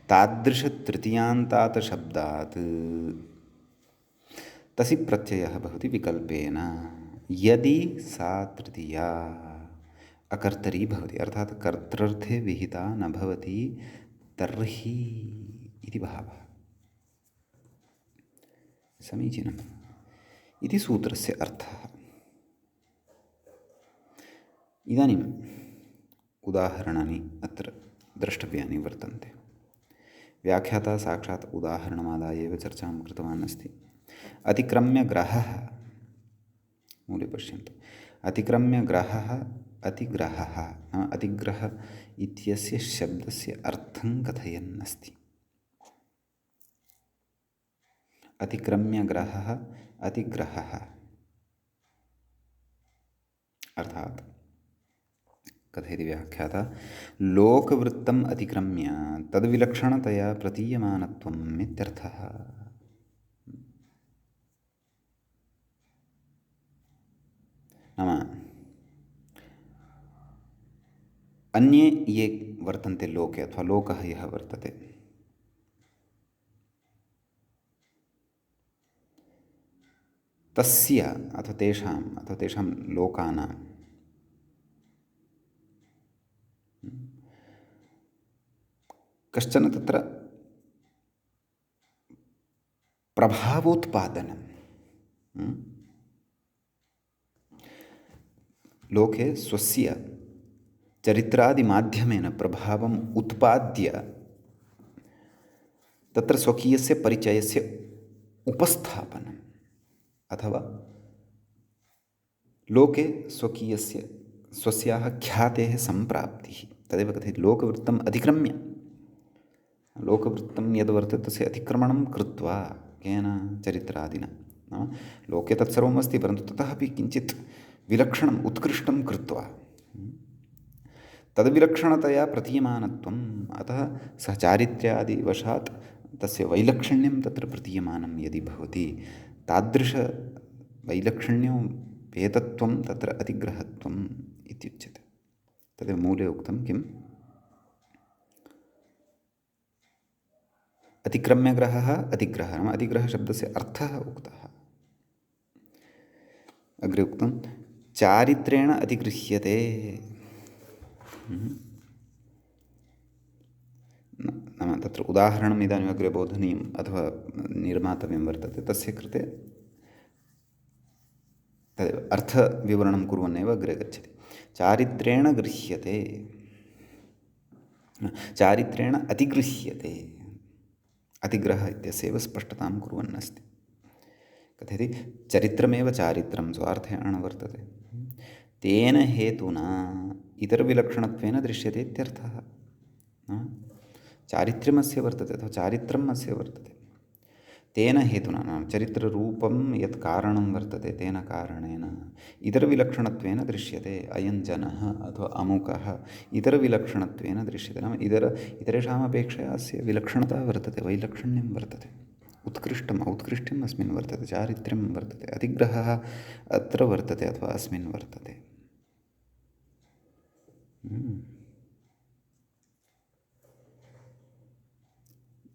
तादृशतृतीयान्तात् शब्दात् तसि प्रत्ययः भवति विकल्पेन यदि सा तृतीया अकर्तरी भवति, अर्थात् कर्तृर्थे विहिता न भवति तर्हि इति भावः। समीचीनम् इति सूत्रस्य अर्थः। इदानीम् उदाहरणानि अत्र द्रष्टव्यानि वर्तन्ते। व्याख्याता साक्षात् उदाहरणमादाय एव चर्चां कृतवान् अस्ति। अतिक्रम्य ग्रहः, मूले पश्यन्तु, अतिक्रम्य ग्रहः अतिग्रहः नाम अतिग्रह इत्यस्य शब्दस्य अर्थं कथयन् अस्ति। अतिक्रम्य ग्रहः अतिग्रहः अर्थात् कथयति व्याख्याता, लोकवृत्तम् अतिक्रम्य तद्विलक्षणतया प्रतीयमानत्वम् इत्यर्थः। नाम अन्ये ये वर्तन्ते लोके अथवा लोकः यः वर्तते, तस्य अथवा तेषां लोकानां कश्चन तत्र प्रभावोत्पादनं लोके स्वस्य चरित्रादिमाध्यमेन प्रभावम् उत्पाद्य तत्र स्वकीयस्य परिचयस्य उपस्थापनम् अथवा लोके स्वस्याः ख्यातेः सम्प्राप्तिः, तदेव कथयति। लोकवृत्तम् अतिक्रम्य, लोकवृत्तं यद् वर्तते तस्य अतिक्रमणं कृत्वा केन? चरित्रादिना। नाम लोके तत्सर्वम् अस्ति, परन्तु ततः अपि किञ्चित् विलक्षणम् उत्कृष्टं कृत्वा तद्विलक्षणतया प्रतीयमानत्वम्, अतः सः चारित्र्यादिवशात् तस्य वैलक्षण्यं तत्र प्रतीयमानं यदि भवति, तादृशवैलक्षण्योपेतत्वं तत्र अतिग्रहत्वम् इत्युच्यते। तदेव मूले उक्तं किम्? अतिक्रम्यग्रहः अतिग्रहः नाम अतिग्रहशब्दस्य अर्थः उक्तः। अग्रे उक्तं चारित्रेण अतिगृह्यते। नाम तत्र उदाहरणम् इदानीम् अग्रे बोधनीयम् अथवा निर्मातव्यं वर्तते, तस्य कृते तदेव अर्थविवरणं कुर्वन्नेव अग्रे गच्छति। चारित्रेण गृह्यते, चारित्रेण अतिगृह्यते, अतिग्रह इत्यस्यैव स्पष्टतां कुर्वन् अस्ति। कथयति चरित्रमेव चारित्रं स्वार्थेन वर्तते, तेन हेतुना इतरविलक्षणत्वेन दृश्यते इत्यर्थः। चारित्र्यमस्य वर्तते अथवा चारित्रम् अस्य वर्तते, तेन हेतुना नाम चरित्ररूपं यत् कारणं वर्तते तेन कारणेन इतरविलक्षणत्वेन दृश्यते। अयं जनः अथवा अमुकः इतरविलक्षणत्वेन दृश्यते, नाम इतरेषामपेक्षया अस्य विलक्षणता वर्तते, वैलक्षण्यं वर्तते, औत्कृष्ट्यम् अस्मिन् वर्तते, चारित्र्यं वर्तते, अतिग्रहः अत्र वर्तते अथवा अस्मिन् वर्तते।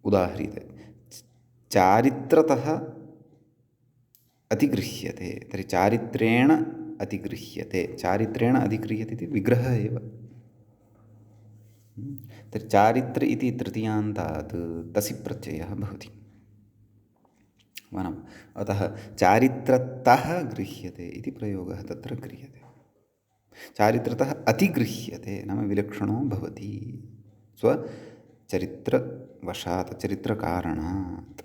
उदाह्रियते चारित्रतः अतिगृह्यते, तर्हि चारित्रेण अतिगृह्यते, चारित्रेण अधिगृह्यते इति विग्रहः एव। तर्हि चारित्र इति तृतीयान्तात् तसि प्रत्ययः भवति। वनम् अतः चारित्रतः गृह्यते इति प्रयोगः तत्र क्रियते। चारित्रतः अतिगृह्यते नाम विलक्षणो भवति स्वचरित्रवशात्, चरित्रकारणात्।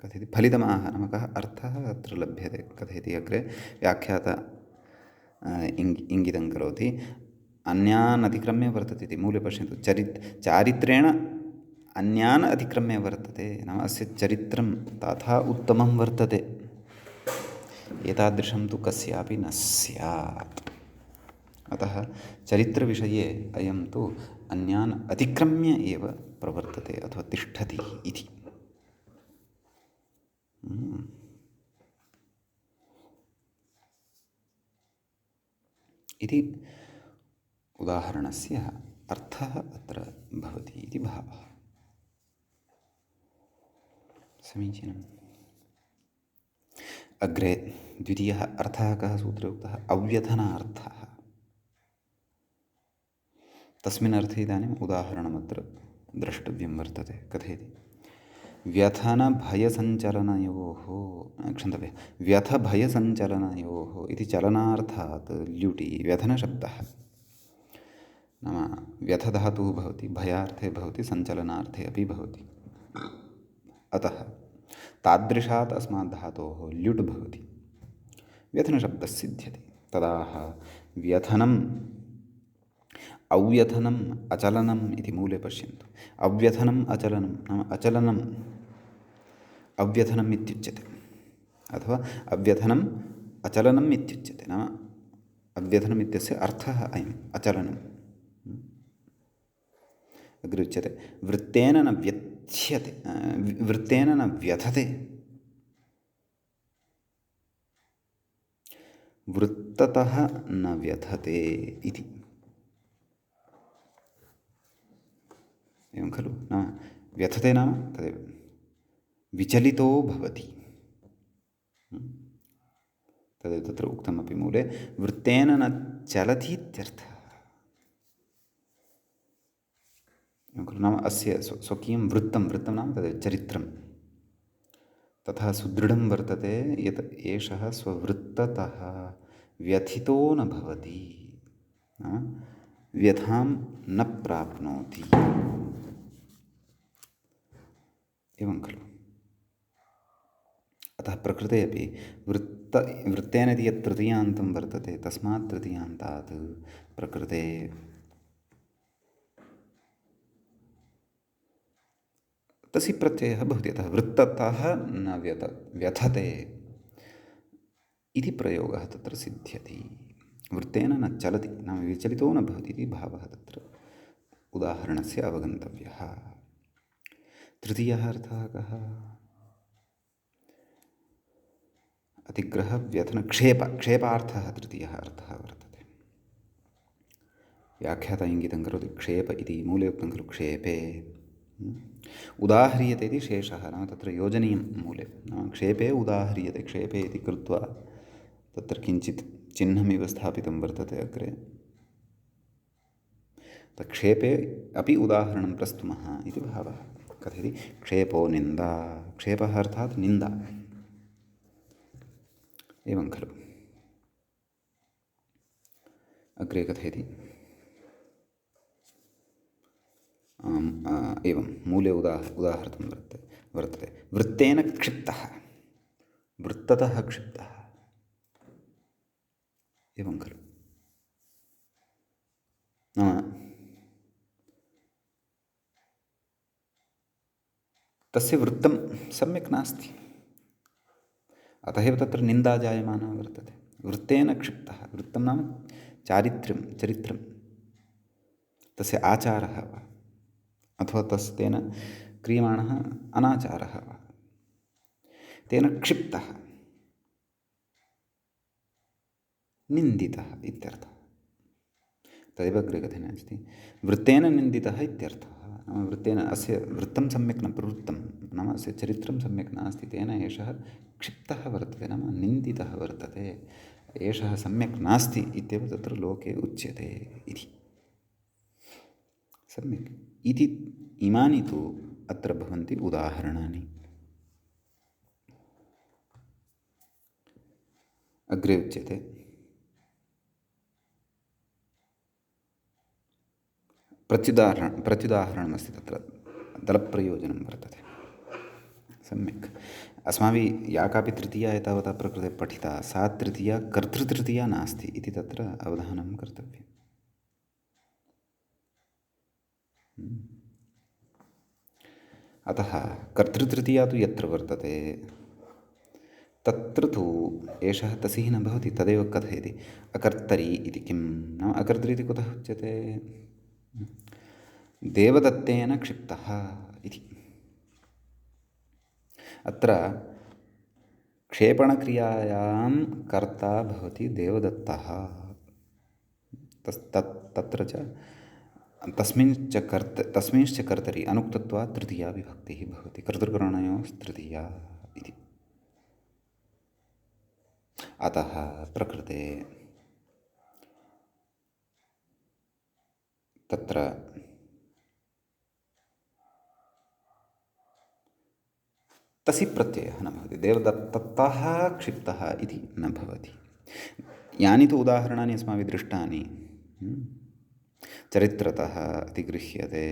कथयति फलितमाह नाम कः अर्थः अत्र लभ्यते। कथयति अग्रे व्याख्याता इङ्गितं करोति। अन्यान् अतिक्रम्य वर्तते इति मूले पश्यन्तु। चारित्रेण अन्यान् अतिक्रम्य वर्तते, नाम अस्य चरित्रं तथा उत्तमं वर्तते, एतादृशं तु कस्यापि न स्यात्। अतः चरित्रविषये अयं तु अन्यान् अतिक्रम्य एव प्रवर्तते अथवा तिष्ठति इति। इति उदाहरणस्य अर्थः अत्र भवति इति भावः। समीचीनम्। अग्रे द्वितीयः अर्थः कः सूत्रे उक्तः? अव्यथनार्थः। तस्मिन् अर्थे इदानीम् उदाहरणमत्र द्रष्टव्यं वर्तते। कथयति? व्यथनभयसञ्चलनयोः, क्षन्तव्यः, व्यथभयसञ्चलनयोः इति चलनार्थात् ल्युटि व्यथनशब्दः। नाम व्यथधातुः भवति, भयार्थे भवति, सञ्चलनार्थे अपि भवति। अतः तादृशात् अस्मात् धातोः ल्युट् भवति, व्यथनशब्दः सिद्ध्यति। तदाह व्यथनम् अव्यथनम् अचलनम् इति मूले पश्यन्तु। अव्यथनम् अचलनं नाम अचलनम् अव्यथनम् इत्युच्यते, अथवा अव्यथनम् अचलनम् इत्युच्यते। नाम अव्यथनम् इत्यस्य अर्थः अयम्, अचलनम्। अग्रे उच्यते वृत्तेन न व्यथ्यते, वृत्तेन न व्यथते, वृत्ततः न व्यथते इति। एवं खलु? नाम व्यथते नाम तदेव विचलितो भवति। तदेव तत्र उक्तमपि मूले, वृत्तेन न चलति इत्यर्थः। नाम अस्य स्वकीयं वृत्तं नाम तदेव चरित्रं तथा सुदृढं वर्तते यत् एषः स्ववृत्ततः व्यथितो न भवति, नाम व्यथां न प्राप्नोति। एवं खलु? अतः प्रकृते अपि वृत्तेन इति यत् तृतीयान्तं वर्तते, तस्मात् तृतीयान्तात् प्रकृते तस्य प्रत्ययः भवति। अतः वृत्ततः न व्यथते इति प्रयोगः तत्र सिद्ध्यति। वृत्तेन न चलति नाम विचलितो न भवति इति भावः तत्र उदाहरणस्य अवगन्तव्यः। तृतीयः अर्थः कः? क्षेपार्थः तृतीयः अर्थः वर्तते। व्याख्याता इङ्गितं करोति क्षेप इति मूले उक्तं खलु, क्षेपे उदाह्रियते इति शेषः, नाम तत्र योजनीयं मूले, नाम क्षेपे उदाह्रियते, क्षेपे इति कृत्वा तत्र किञ्चित् चिह्नमिव स्थापितं वर्तते अग्रे। क्षेपे अपि उदाहरणं प्रस्तुमः इति भावः। कथयति? क्षेपो निन्दा, क्षेपः अर्थात् निन्दा। एवं खलु? अग्रे कथयति एवं मूले उदाहृतं वर्तते वृत्तेन क्षिप्तः, वृत्ततः क्षिप्तः। एवं खलु? तस्य वृत्तं सम्यक् नास्ति, अतः एव तत्र निन्दा जायमाना वर्तते। वृत्तेन क्षिप्तः, वृत्तं नाम चरित्रं, तस्य आचारः वा अथवा तेन क्रियमाणः अनाचारः वा, तेन क्षिप्तः, निन्दितः इत्यर्थः। तदेव अग्रे कथने अस्ति, वृत्तेन निन्दितः इत्यर्थः। नाम वृत्तेन अस्य वृत्तं सम्यक् न प्रवृत्तं, नाम अस्य चरित्रं सम्यक् नास्ति, तेन एषः क्षिप्तः वर्तते, नाम निन्दितः वर्तते, एषः सम्यक् नास्ति इत्येव तत्र लोके उच्यते इति। सम्यक् इति इमानि तु अत्र भवन्ति उदाहरणानि। अग्रे उच्यते प्रत्युदाहरणमस्ति, तत्र दलप्रयोजनं वर्तते। सम्यक्। अस्माभिः या कापि तृतीया एतावता प्रकृते पठिता सा तृतीया कर्तृतृतीया नास्ति इति तत्र अवधानं कर्तव्यम्। अतः कर्तृतृतीया तु यत्र वर्तते तत्र तु एषः तसिः न भवति। तदेव कथयति अकर्तरि इति। किं नाम अकर्तरि इति कुतः उच्यते? देवदत्तेन क्षिप्तः इति। अत्र क्षेपणक्रियायां कर्ता भवति देवदत्तः। तत्र च तस्मिंश्च कर्तरि अनुक्तत्वात् तृतीया विभक्तिः भवति। कर्तृकरणयोस्तृतीया इति। अतः प्रकृते तत्र तसि प्रत्ययः न भवति। देवदत्तः क्षिप्तः इति न भवति। यानि तु उदाहरणानि अस्माभिः दृष्टानि। चरित्रतः अतिगृह्यते,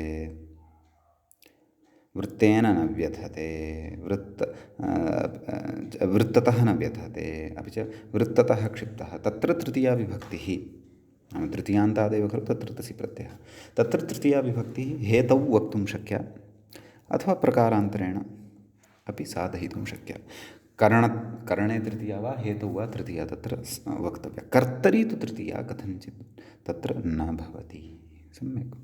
वृत्तेन न व्यथते, वृत्ततः न व्यथते, अपि च वृत्ततः क्षिप्तः। तत्र तृतीया विभक्तिः नाम तृतीयान्तादेव खलु तत्र तसि प्रत्ययः। तत्र तृतीया विभक्तिः हेतौ वक्तुं शक्या अथवा प्रकारान्तरेण अपि साधयितुं शक्या। करणे तृतीया वा हेतौ वा तृतीया तत्र वक्तव्या। कर्तरि तु तृतीया कथञ्चित् तत्र न भवति। सम्यक्।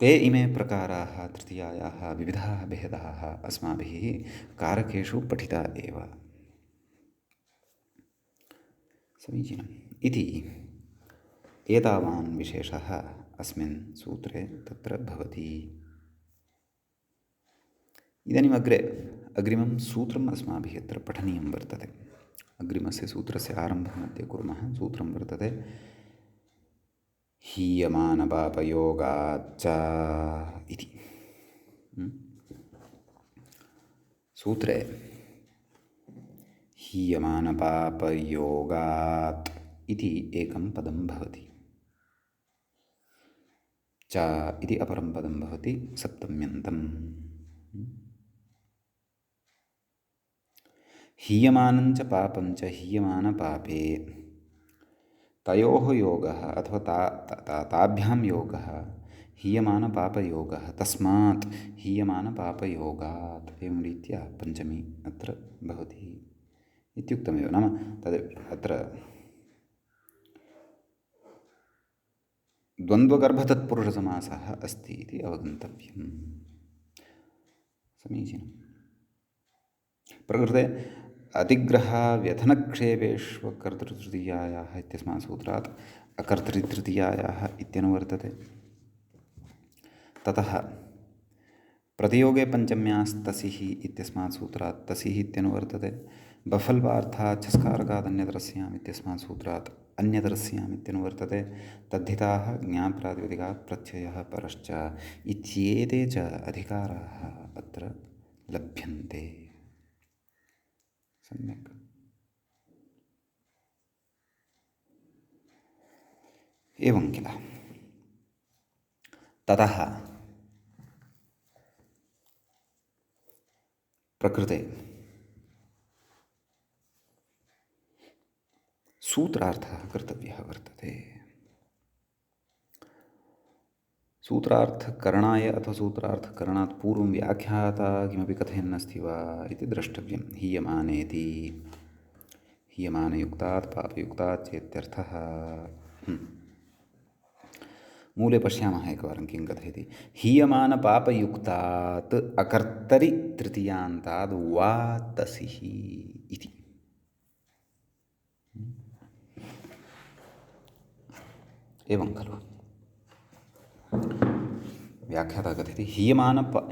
ते इमे प्रकाराः तृतीयायाः विविधाः भेदाः अस्माभिः कारकेषु पठिता एव। समीचीनम्। इति एतावान् विशेषः अस्मिन् सूत्रे तत्र भवति। इदानीम् अग्रिमं सूत्रम् अस्माभिः अत्र पठनीयं वर्तते। अग्रिमस्य सूत्रस्य आरम्भं मध्ये कुर्मः। सूत्रं वर्तते हीयमानपापयोगाच्च इति। सूत्रे हीयमानपापयोगात् इति एकं पदं भवति। च इति अपरं पदं भवति सप्तम्यन्तम्। हीयमानञ्च पापञ्च हीयमानपापे तयोः योगः अथवा ताभ्यां योगः हीयमानपापयोगः तस्मात् हीयमानपापयोगात् एवं रीत्या पञ्चमी अत्र भवति इत्युक्तमेव। नाम तद् अत्र द्वन्द्वगर्भतत्पुरुषसमासः अस्ति इति अवगन्तव्यम्। समीचीनम्। प्रकृते अतिग्रहव्यथनक्षेपेष्वकर्तृतृतीयायाः इत्यस्मात् सूत्रात् अकर्तृतृतीयायाः इत्यनुवर्तते। ततः प्रतियोगे पञ्चम्यास्तसिः इत्यस्मात् सूत्रात् तसिः इत्यनुवर्तते। बफल्वार्थात् छस्कारकादन्यतरस्याम् इत्यस्मात् सूत्रात् अन्यतरस्याम् इत्यनुवर्तते। तद्धिताः ज्ञाप्रातिपदिकात् प्रत्ययः परश्च इत्येते च अधिकाराः अत्र लभ्यन्ते। सम्यक्। एवं किल। ततः प्रकृते सूत्रार्थः कर्तव्यः वर्तते। सूत्रार्थकरणाय अथवा सूत्रार्थकरणात् पूर्वं व्याख्याता किमपि कथयन्नस्ति वा इति द्रष्टव्यं। हीयमानेति हीयमानयुक्तात् पापयुक्तात् चेत्यर्थः। मूले पश्यामः एकवारं किं कथयति। हीयमानपापयुक्तात् अकर्तरि तृतीयान्ताद् वा तसिः इति। एवं खलु। व्याख्याता कथयति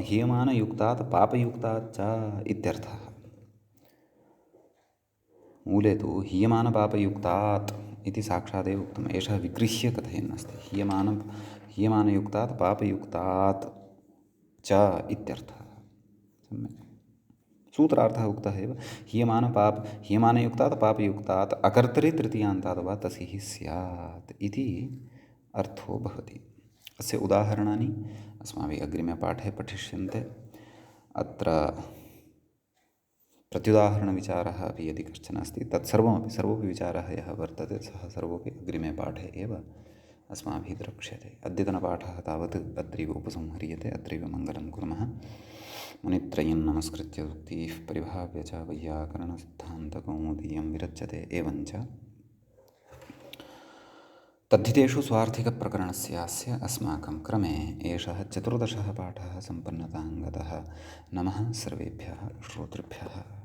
हीयमानयुक्तात् पापयुक्तात् च इत्यर्थः। मूले तु हीयमानपापयुक्तात् इति साक्षादेव उक्तम्। एषः विगृह्य कथयन्नस्ति। हीयमानयुक्तात् पापयुक्तात् च इत्यर्थः। सम्यक्। सूत्रार्थः उक्तः एव। हीयमानयुक्तात् पापयुक्तात् अकर्तरि तृतीयान्ताद् वा तसिः स्यात् इति अर्थो भवति। अस्य उदाहरणानि अस्माभिः अग्रिमे पाठे पठिष्यन्ते। अत्र प्रत्युदाहरणविचारः अपि यदि कश्चन अस्ति तत्सर्वमपि सर्वोपि विचारः यः वर्तते सः सर्वोपि अग्रिमे पाठे एव अस्माभिः द्रक्ष्यते। अद्यतनपाठः तावत् अत्रैव उपसंह्रियते। अत्रैव मङ्गलं कुर्मः। मुनित्रयं नमस्कृत्य उक्तिः परिभाव्य च वैयाकरणसिद्धान्तकौमुदीयं विरच्यते। एवञ्च तद्धितेषु स्वार्थिकप्रकरणस्यास्य अस्माकं क्रमे एषः 14. पाठः सम्पन्नतां गतः। नमः सर्वेभ्यः श्रोतृभ्यः।